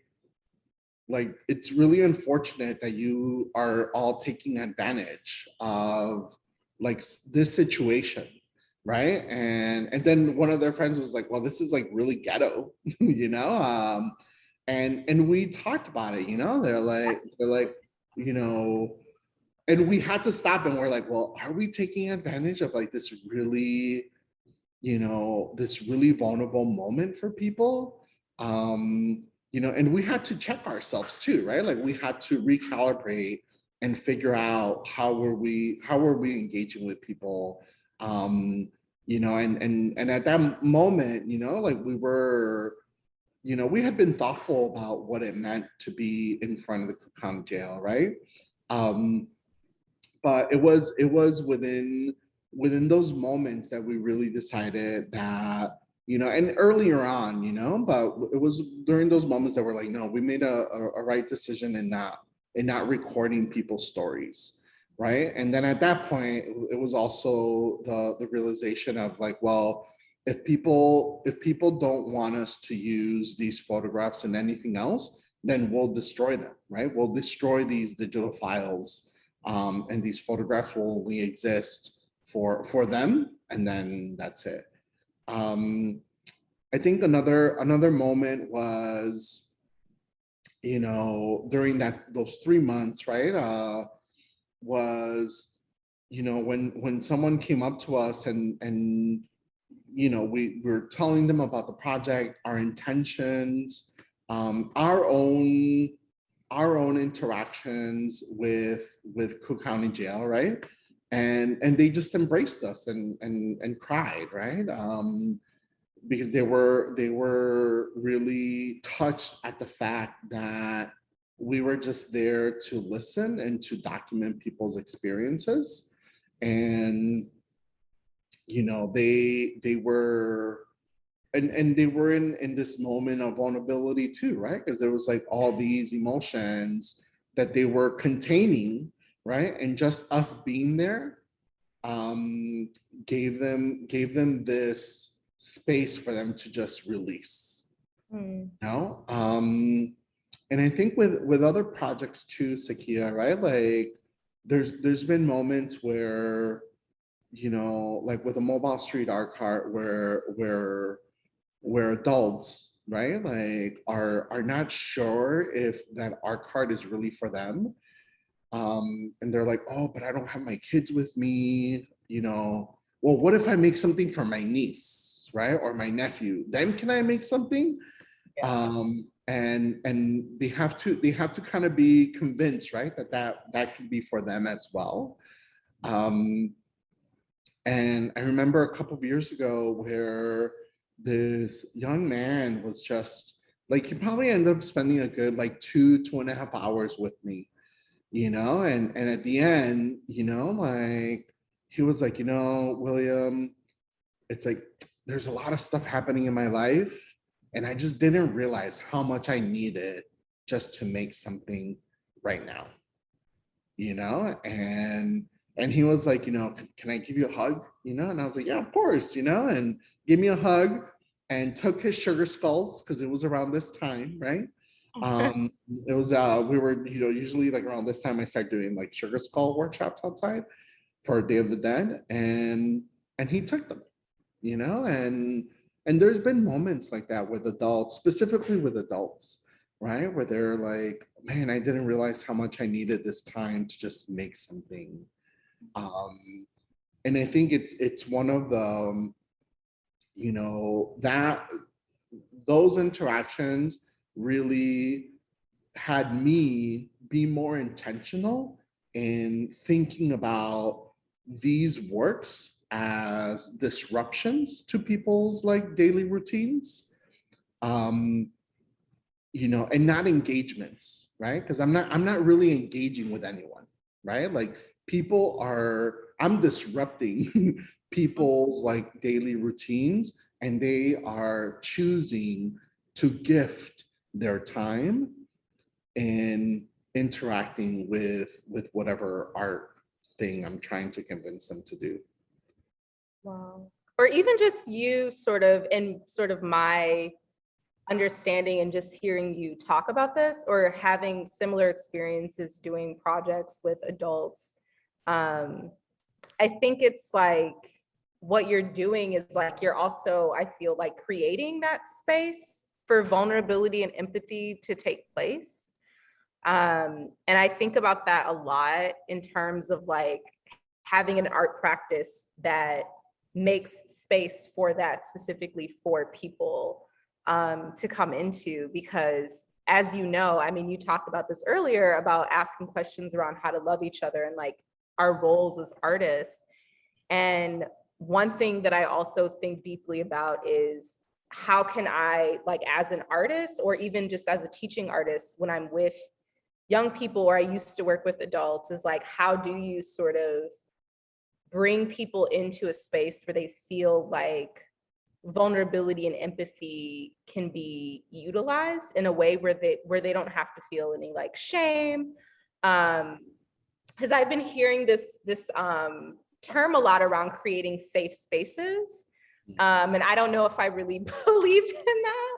like, it's really unfortunate that you are all taking advantage of like this situation, right? And then one of their friends was like, well, this is like really ghetto, you know? And we talked about it, you know, they're like, you know, and we had to stop, and we're like, well, are we taking advantage of like this really, you know, this really vulnerable moment for people? You know, and we had to check ourselves too, right? Like, we had to recalibrate and figure out how were we engaging with people. You know, and at that moment, you know, like, we were, you know, we had been thoughtful about what it meant to be in front of the Cook County Jail, right? But it was within within those moments that we really decided that, you know, and earlier on, you know, but it was during those moments that we're like, no, we made a right decision in not recording people's stories, right? And then at that point, it was also the realization of like, well, if people don't want us to use these photographs in anything else, then we'll destroy them, right? We'll destroy these digital files, and these photographs will only exist for them, and then that's it. I think another moment was, you know, during those 3 months, right? Was, you know, when someone came up to us and you know, we were telling them about the project, our intentions, our own interactions with Cook County Jail, right? And they just embraced us and cried, right? Because they were really touched at the fact that we were just there to listen and to document people's experiences. And you know, they were and they were in this moment of vulnerability too, right? Because there was like all these emotions that they were containing, right? And just us being there gave them this space for them to just release. You know? And I think with other projects too, Zakkiyyah, right? Like there's been moments where, you know, like with a mobile street art cart where adults, right, like are not sure if that art cart is really for them. And they're like, oh, but I don't have my kids with me, you know. Well, what if I make something for my niece, right, or my nephew? Then can I make something? Yeah. And they have to kind of be convinced, right, that could be for them as well. And I remember a couple of years ago where this young man was just like, he probably ended up spending a good like 2.5 hours with me, you know, and at the end, you know, like he was like, you know, William, it's like there's a lot of stuff happening in my life, and I just didn't realize how much I needed just to make something right now, you know. And he was like, you know, can I give you a hug, you know? And I was like, yeah, of course, you know, and give me a hug, and took his sugar skulls because it was around this time, right? It was we were, you know, usually like around this time I start doing like sugar skull workshops outside for Day of the Dead, and he took them, you know. And there's been moments like that with adults, specifically with adults, right, where they're like, man, I didn't realize how much I needed this time to just make something. And I think it's one of the, you know, that those interactions really had me be more intentional in thinking about these works as disruptions to people's like daily routines, you know, and not engagements, right? Because I'm not really engaging with anyone, right? Like I'm disrupting people's like daily routines, and they are choosing to gift their time in interacting with whatever art thing I'm trying to convince them to do. Wow. Or even just you sort of, in sort of my understanding and just hearing you talk about this, or having similar experiences doing projects with adults. I think it's like what you're doing is like, you're also, I feel like, creating that space for vulnerability and empathy to take place. And I think about that a lot in terms of like having an art practice that makes space for that, specifically for people to come into. Because as you know, I mean, you talked about this earlier about asking questions around how to love each other and like our roles as artists. And one thing that I also think deeply about is, how can I, like as an artist, or even just as a teaching artist, when I'm with young people, or I used to work with adults, is like, how do you sort of bring people into a space where they feel like vulnerability and empathy can be utilized in a way where they don't have to feel any like shame. Because I've been hearing this term a lot around creating safe spaces. And I don't know if I really believe in that.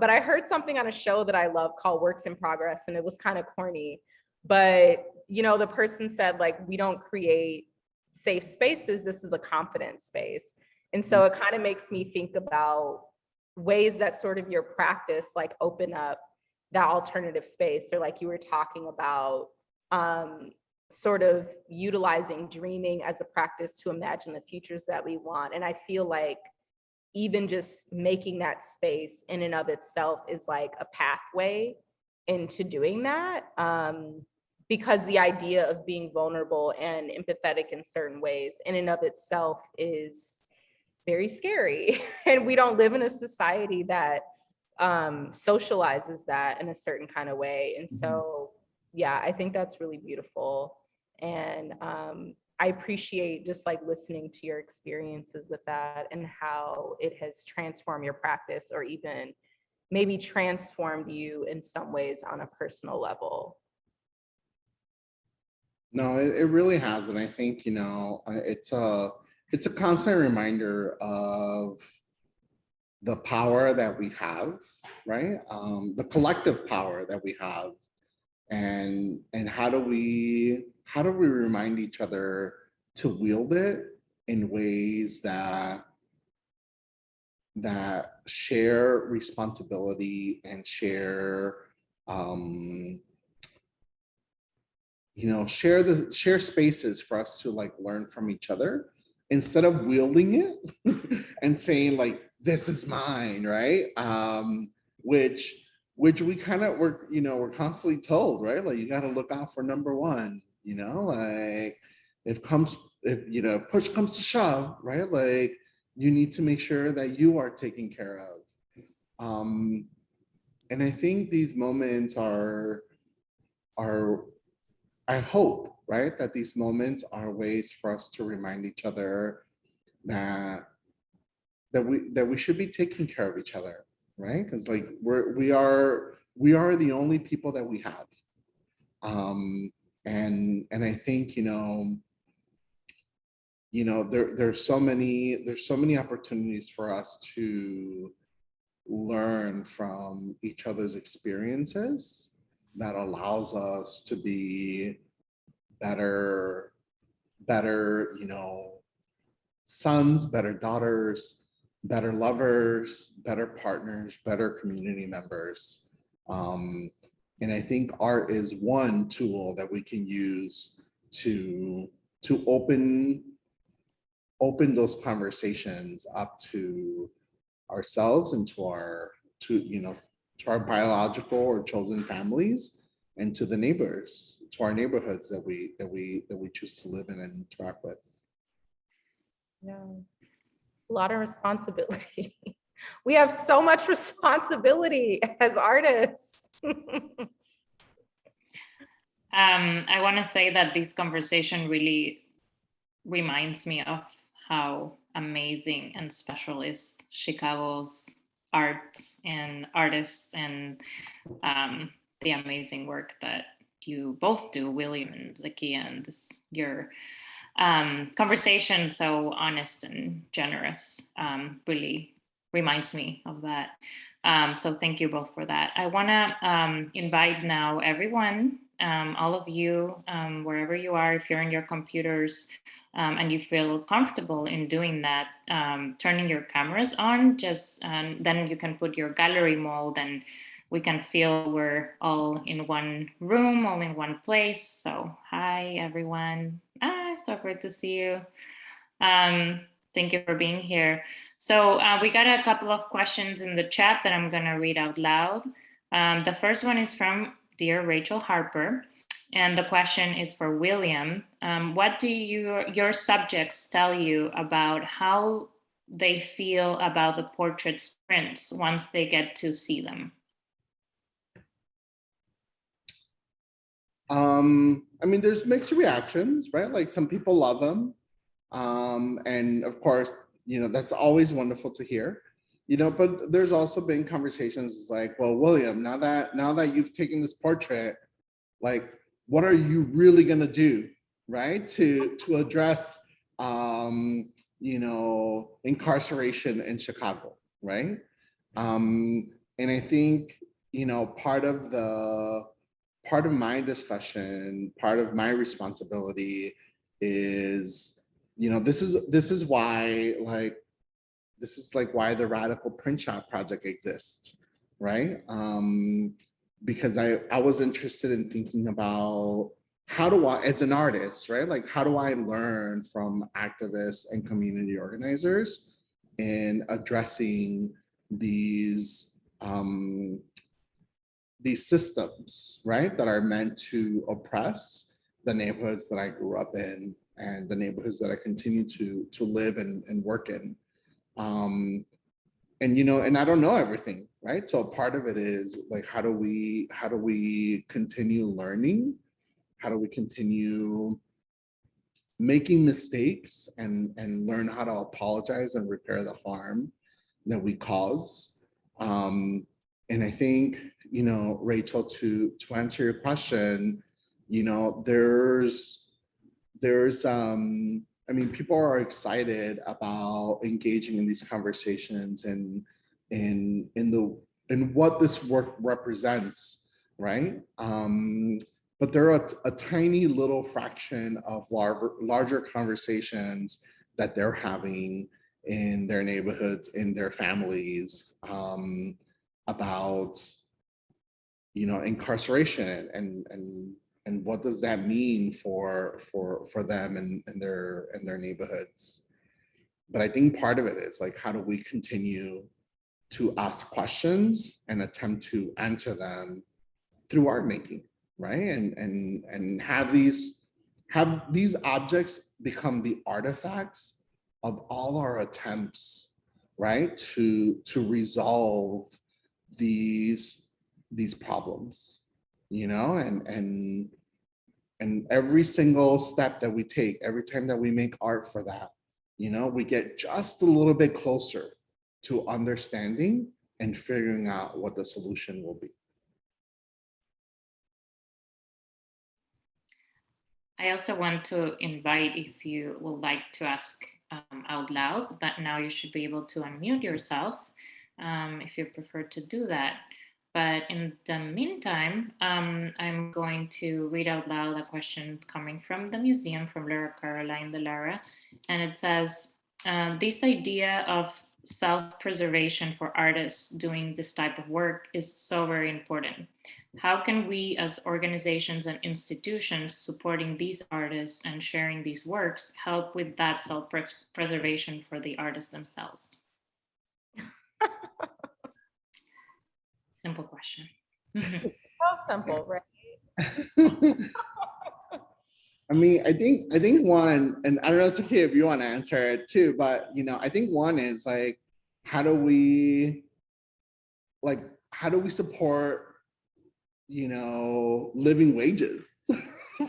But I heard something on a show that I love called Works in Progress, and it was kind of corny. But, you know, the person said, like, we don't create safe spaces. This is a confident space. And so it kind of makes me think about ways that sort of your practice like open up that alternative space, or like you were talking about, sort of utilizing dreaming as a practice to imagine the futures that we want. And I feel like even just making that space in and of itself is like a pathway into doing that. Because the idea of being vulnerable and empathetic in certain ways in and of itself is very scary. And we don't live in a society that socializes that in a certain kind of way. And so, yeah, I think that's really beautiful. And I appreciate just like listening to your experiences with that and how it has transformed your practice, or even maybe transformed you in some ways on a personal level. No, it really has. And I think, you know, it's a constant reminder of the power that we have, right? The collective power that we have, and how do we remind each other to wield it in ways that share responsibility and share, you know, share spaces for us to like learn from each other, instead of wielding it and saying like, this is mine, right? Which we kind of, we're constantly told, right? Like, you got to look out for number one, you know, like if you know, push comes to shove, right? Like, you need to make sure that you are taken care of. And I think these moments are, I hope, right, that these moments are ways for us to remind each other that we should be taking care of each other, right? Because like we are the only people that we have. And I think, there's so many opportunities for us to learn from each other's experiences that allows us to be better, sons, better daughters, better lovers, better partners, better community members. And I think art is one tool that we can use to open those conversations up to ourselves and to our biological or chosen families, and to the neighbors, to our neighborhoods that we choose to live in and interact with. Yeah, a lot of responsibility. We have so much responsibility as artists. I want to say that this conversation really reminds me of how amazing and special is Chicago's arts and artists, and the amazing work that you both do, William and Zakkiyyah, and your conversation, so honest and generous, really reminds me of that. So thank you both for that. I want to invite now everyone, all of you, wherever you are, if you're in your computers and you feel comfortable in doing that, turning your cameras on, then you can put your gallery mold, and we can feel we're all in one room, all in one place. So hi, everyone. So great to see you. Thank you for being here. So we got a couple of questions in the chat that I'm going to read out loud. The first one is from dear Rachel Harper, and the question is for William. What do your subjects tell you about how they feel about the portrait's prints once they get to see them? I mean, there's mixed reactions, right? Like some people love them. And of course, you know, that's always wonderful to hear, you know, but there's also been conversations like, well, William, now that you've taken this portrait, like, what are you really gonna do, right? To address, you know, incarceration in Chicago, right? And I think, you know, part of my discussion, part of my responsibility is, you know, this is why, like, this is like why the Radical Print Shop Project exists, right? Because I was interested in thinking about how do I, as an artist, right? Like, how do I learn from activists and community organizers in addressing these systems, right, that are meant to oppress the neighborhoods that I grew up in and the neighborhoods that I continue to live and work in. And you know, and I don't know everything, right? So part of it is like, how do we continue learning? How do we continue making mistakes and learn how to apologize and repair the harm that we cause? And I think, you know, Rachel, to answer your question, you know, there's I mean, people are excited about engaging in these conversations and in what this work represents, right? But there are a tiny little fraction of larger conversations that they're having in their neighborhoods, in their families, about, you know, incarceration and what does that mean for them and their neighborhoods. But I think part of it is like, how do we continue to ask questions and attempt to answer them through art making, right? And have these objects become the artifacts of all our attempts, right, to resolve these problems, you know, and every single step that we take, every time that we make art for that, you know, we get just a little bit closer to understanding and figuring out what the solution will be. I also want to invite, if you would like to ask out loud, that now you should be able to unmute yourself if you prefer to do that. But in the meantime, I'm going to read out loud a question coming from the museum, from Laura Caroline de Lara. And it says, this idea of self-preservation for artists doing this type of work is so very important. How can we as organizations and institutions supporting these artists and sharing these works help with that self-preservation for the artists themselves? Simple question. So simple, right? I mean, I think one, and I don't know, it's okay if you want to answer it too, but you know, I think one is like, how do we support, you know, living wages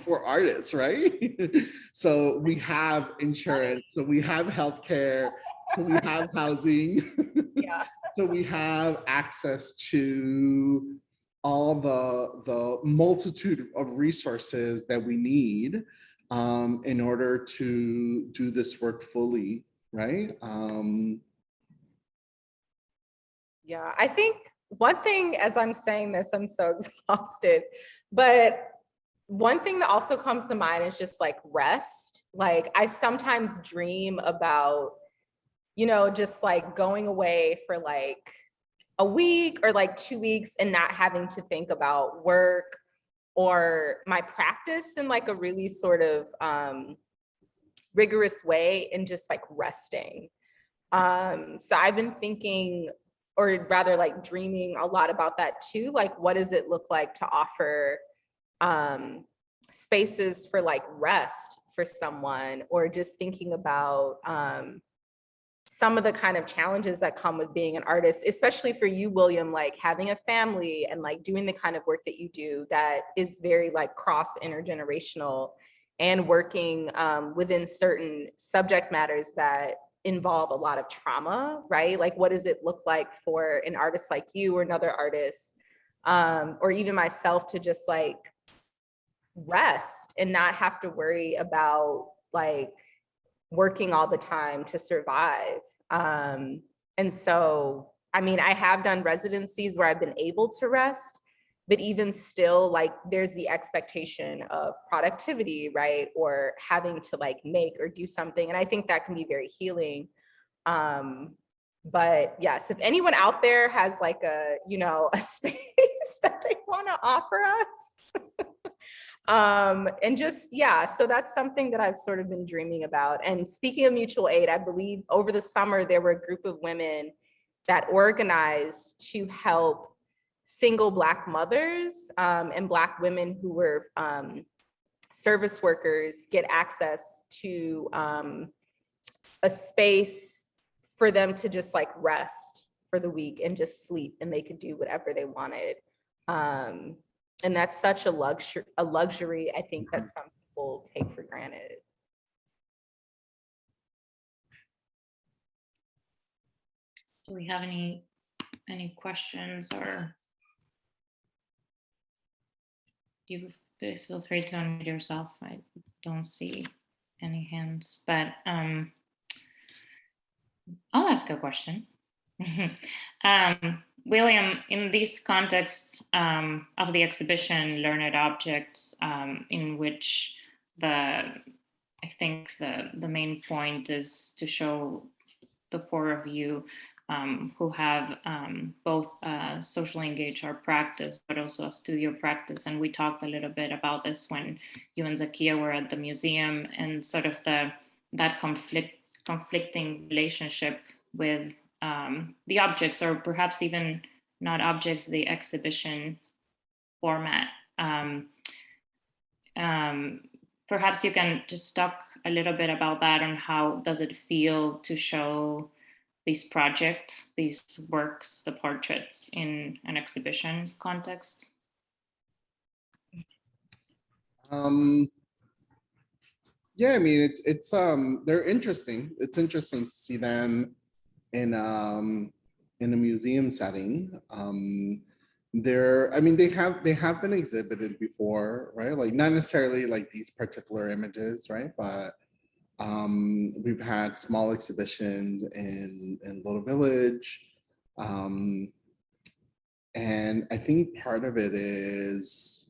for artists, right? So we have insurance, so we have healthcare, so we have housing, Yeah. so we have access to all the multitude of resources that we need in order to do this work fully, right? Yeah, I think one thing, as I'm saying this, I'm so exhausted, but one thing that also comes to mind is just like rest. Like I sometimes dream about, you know, just like going away for like a week or like 2 weeks and not having to think about work or my practice in like a really sort of rigorous way, and just like resting. So I've been thinking, or rather like dreaming a lot about that too. Like, what does it look like to offer spaces for like rest for someone, or just thinking about some of the kind of challenges that come with being an artist, especially for you, William, like having a family and like doing the kind of work that you do that is very like cross intergenerational, and working within certain subject matters that involve a lot of trauma, right? Like, what does it look like for an artist like you or another artist, or even myself, to just like rest and not have to worry about like working all the time to survive. And so, I mean, I have done residencies where I've been able to rest, but even still, like, there's the expectation of productivity, right? Or having to like make or do something. And I think that can be very healing. But yes, if anyone out there has like a, you know, a space that they want to offer us, and just, yeah, so that's something that I've sort of been dreaming about. And speaking of mutual aid, I believe over the summer, there were a group of women that organized to help single Black mothers and Black women who were service workers get access to a space for them to just like rest for the week and just sleep, and they could do whatever they wanted. And that's such a luxury, I think, that some people take for granted. Do we have any questions, or you please feel free to unmute yourself. I don't see any hands, but I'll ask a question. William, in these contexts of the exhibition Learned Objects, in which I think the main point is to show the four of you who have both socially engaged art practice, but also a studio practice. And we talked a little bit about this when you and Zakkiyyah were at the museum, and sort of that conflicting relationship with the objects, or perhaps even not objects, the exhibition format. Perhaps you can just talk a little bit about that, and how does it feel to show these projects, these works, the portraits, in an exhibition context? Yeah, I mean, it's they're interesting. It's interesting to see them in a museum setting. I mean, they have been exhibited before, right? Like, not necessarily like these particular images, right? But we've had small exhibitions in Little Village. And I think part of it is,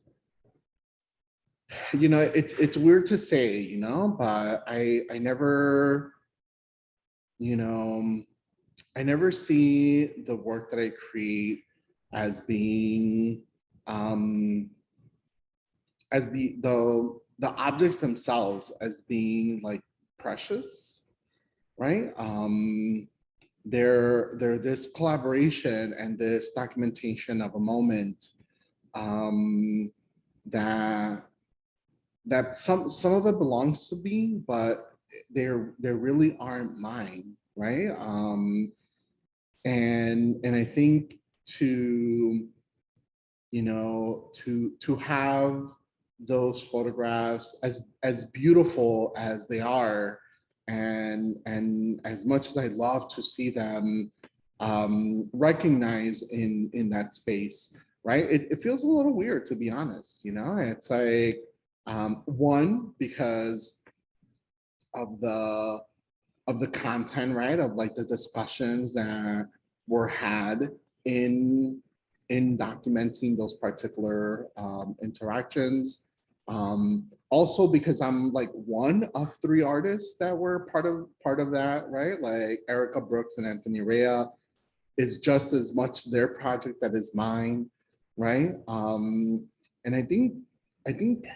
you know, it's weird to say, you know, but I never, you know, I never see the work that I create as being as the objects themselves as being like precious, right? They're this collaboration and this documentation of a moment that some of it belongs to me, but they really aren't mine, right? And I think to, you know, to have those photographs, as beautiful as they are, and as much as I love to see them recognized in that space, right? It feels a little weird, to be honest. You know, it's like one, because of the content, right? Of like the discussions that were had in documenting those particular interactions. Also because I'm like one of three artists that were part of that, right? Like Erica Brooks and Anthony Rea is just as much their project that is mine, right? And I think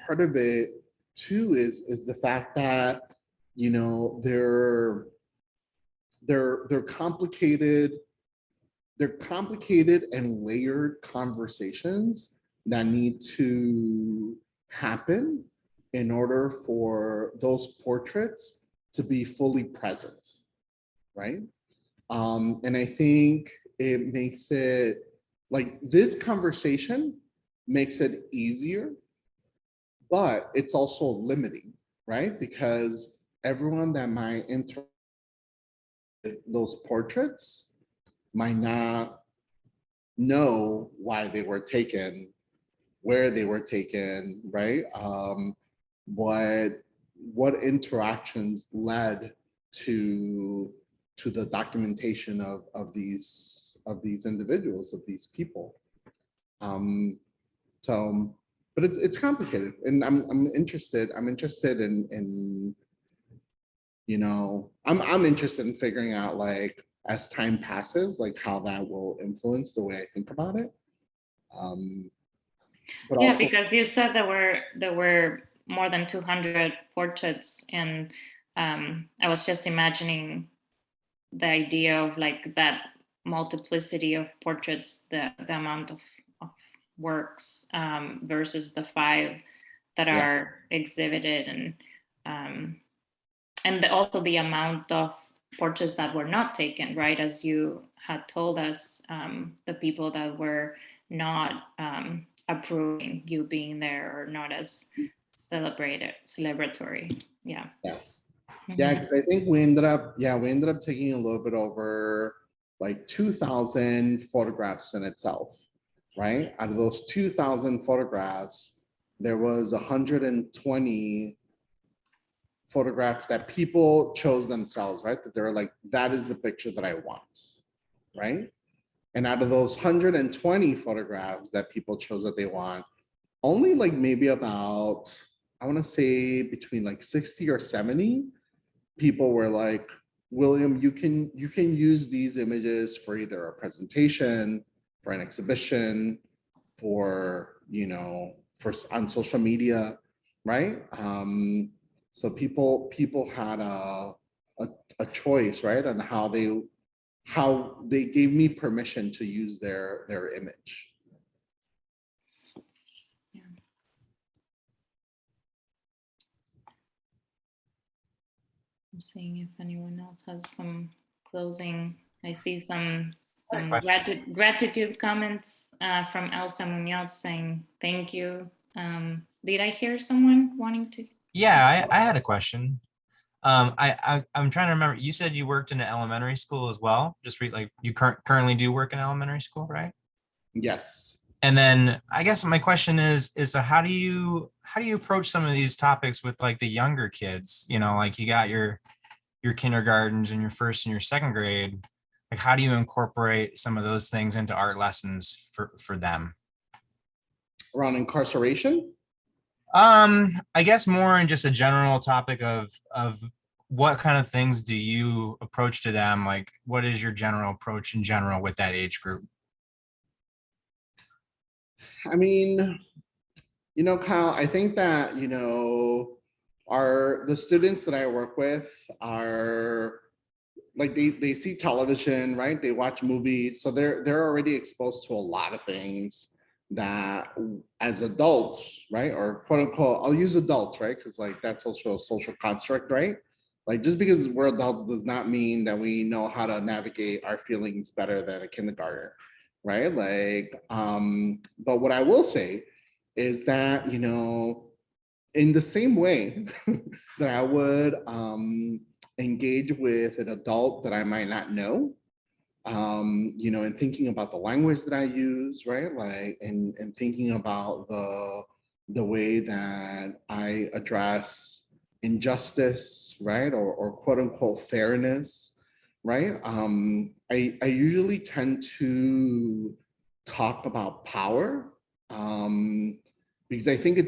part of it too is the fact that, you know, they're complicated and layered conversations that need to happen in order for those portraits to be fully present, right? And I think it makes it, like, this conversation makes it easier, but it's also limiting, right? Because everyone that might interact with those portraits might not know why they were taken, where they were taken, right? What interactions led to the documentation of these individuals, of these people. So, but it's complicated, and I'm interested. I'm interested in you know, I'm interested in figuring out, like, as time passes, like how that will influence the way I think about it. But Yeah, also, because you said there were more than 200 portraits, and I was just imagining the idea of like that multiplicity of portraits, the amount of works versus the 5 that yeah, are exhibited, and also the amount of portraits that were not taken, right? As you had told us, the people that were not approving you being there or not as celebratory. Yeah. yes. Yeah, Mhm. because I think we ended up taking a little bit over like 2,000 photographs in itself, right? Out of those 2,000 photographs, there was 120 photographs that people chose themselves, right? That they're like, that is the picture that I want, right? And out of those 120 photographs that people chose that they want, only like maybe about, I want to say between like 60 or 70 people were like, William, you can use these images for either a presentation, for an exhibition, for, for on social media, right? So people had a choice, right, on how they gave me permission to use their image. I'm seeing if anyone else has some closing. I see some Question. gratitude comments from Elsa Munoz saying thank you. Did I hear someone wanting to? Yeah, I had a question. I'm trying to remember. You said you worked in an elementary school as well. Just like you currently do work in elementary school, right? Yes. And then I guess my question is so how do you approach some of these topics with like the younger kids? You know, like you got your kindergartens and your first and your second grade. Like how do you incorporate some of those things into art lessons for them? Around incarceration? I guess more in just a general topic of what kind of things do you approach to them? Like what is your general approach in general with that age group? I mean, Kyle, I think that, the students that I work with are like, they see television, right? They watch movies. So they're already exposed to a lot of things that as adults, right? Or quote unquote, I'll use adults, right? Because like that's also a social construct, right? Like just because we're adults does not mean that we know how to navigate our feelings better than a kindergartner, right? Like, but what I will say is that, in the same way that I would engage with an adult that I might not know, and thinking about the language that I use, right? Like, and thinking about the way that I address injustice, right? Or quote unquote fairness, right? I usually tend to talk about power, because I think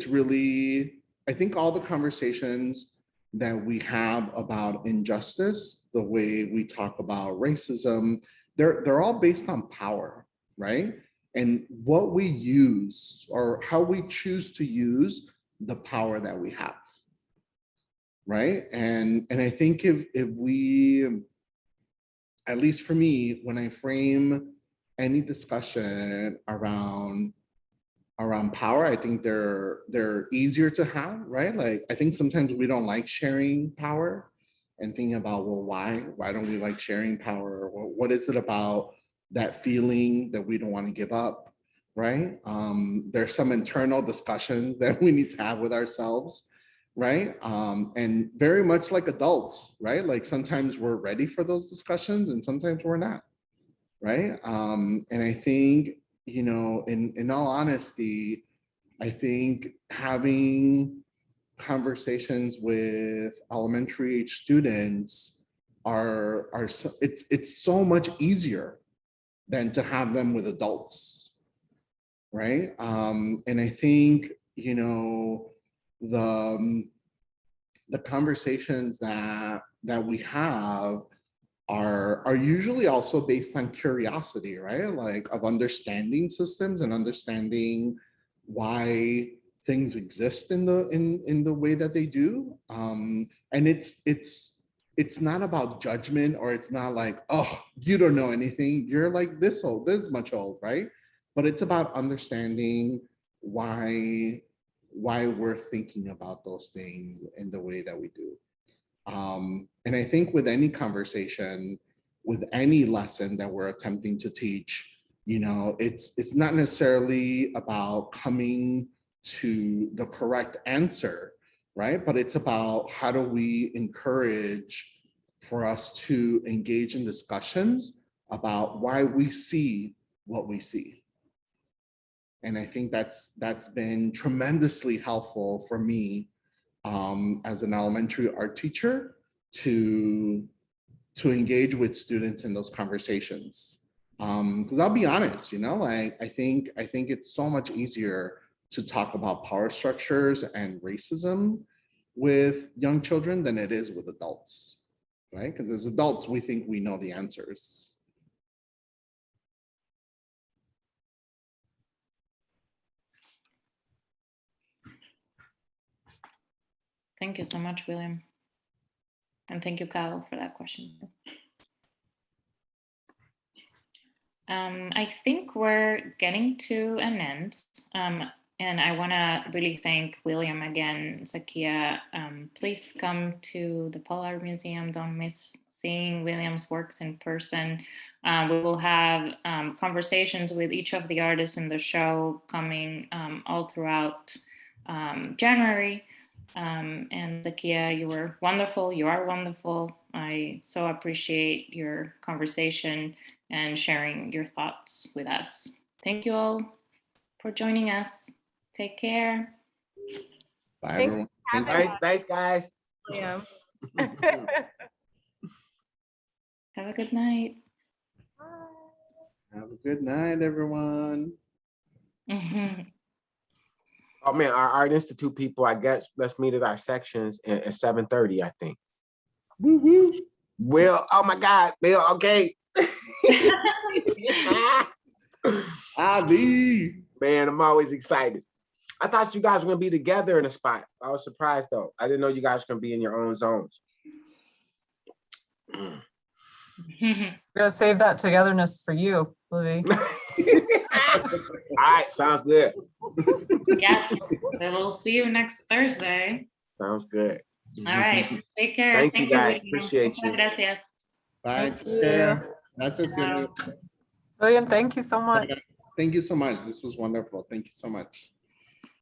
all the conversations that we have about injustice, the way we talk about racism, they're all based on power, right? And what we use or how we choose to use the power that we have, right? And I think if we, at least for me, when I frame any discussion around power, I think they're easier to have, right? Like I think sometimes we don't like sharing power, and thinking about, well, why don't we like sharing power? What is it about that feeling that we don't want to give up, right? There's some internal discussions that we need to have with ourselves, right? And very much like adults, right? Like sometimes we're ready for those discussions and sometimes we're not, right? And I think, you know, in all honesty, I think having conversations with elementary age students it's so much easier than to have them with adults, right? And I think, you know, the conversations that we have are usually also based on curiosity, right? Like of understanding systems and understanding why things exist in the way that they do. And it's not about judgment, or it's not like, oh, you don't know anything, you're like this much old, right? But it's about understanding why we're thinking about those things in the way that we do. And I think with any conversation, with any lesson that we're attempting to teach, you know, it's not necessarily about coming to the correct answer, right? But it's about how do we encourage for us to engage in discussions about why we see what we see. And I think that's been tremendously helpful for me as an elementary art teacher to engage with students in those conversations. Because I'll be honest, you know, like I think it's so much easier to talk about power structures and racism with young children than it is with adults, right? Because as adults, we think we know the answers. Thank you so much, William. And thank you, Kyle, for that question. I think we're getting to an end. And I want to really thank William again, Zakkiyyah. Please come to the Paul Art Museum. Don't miss seeing William's works in person. We will have conversations with each of the artists in the show coming all throughout January. And Zakkiyyah, you were wonderful. You are wonderful. I so appreciate your conversation and sharing your thoughts with us. Thank you all for joining us. Take care. Bye, Thanks everyone. for Thank having you. Thanks, guys. William. Have a good night. Have a good night, everyone. Oh man, our Art Institute people, I guess let's meet at our sections at 7:30, I think. Woo-hoo. Will, oh my God, Bill, okay. Ali. Man, I'm always excited. I thought you guys were gonna be together in a spot. I was surprised though. I didn't know you guys were gonna be in your own zones. We're gonna save that togetherness for you, Livy. All right, sounds good. Yes, we will see you next Thursday. Sounds good. All right, take care. Thank you, guys. William. Appreciate you. Muchas gracias. Bye. Thank Take you. care. Gracias, Yoli. William, thank you so much. Thank you so much. This was wonderful. Thank you so much.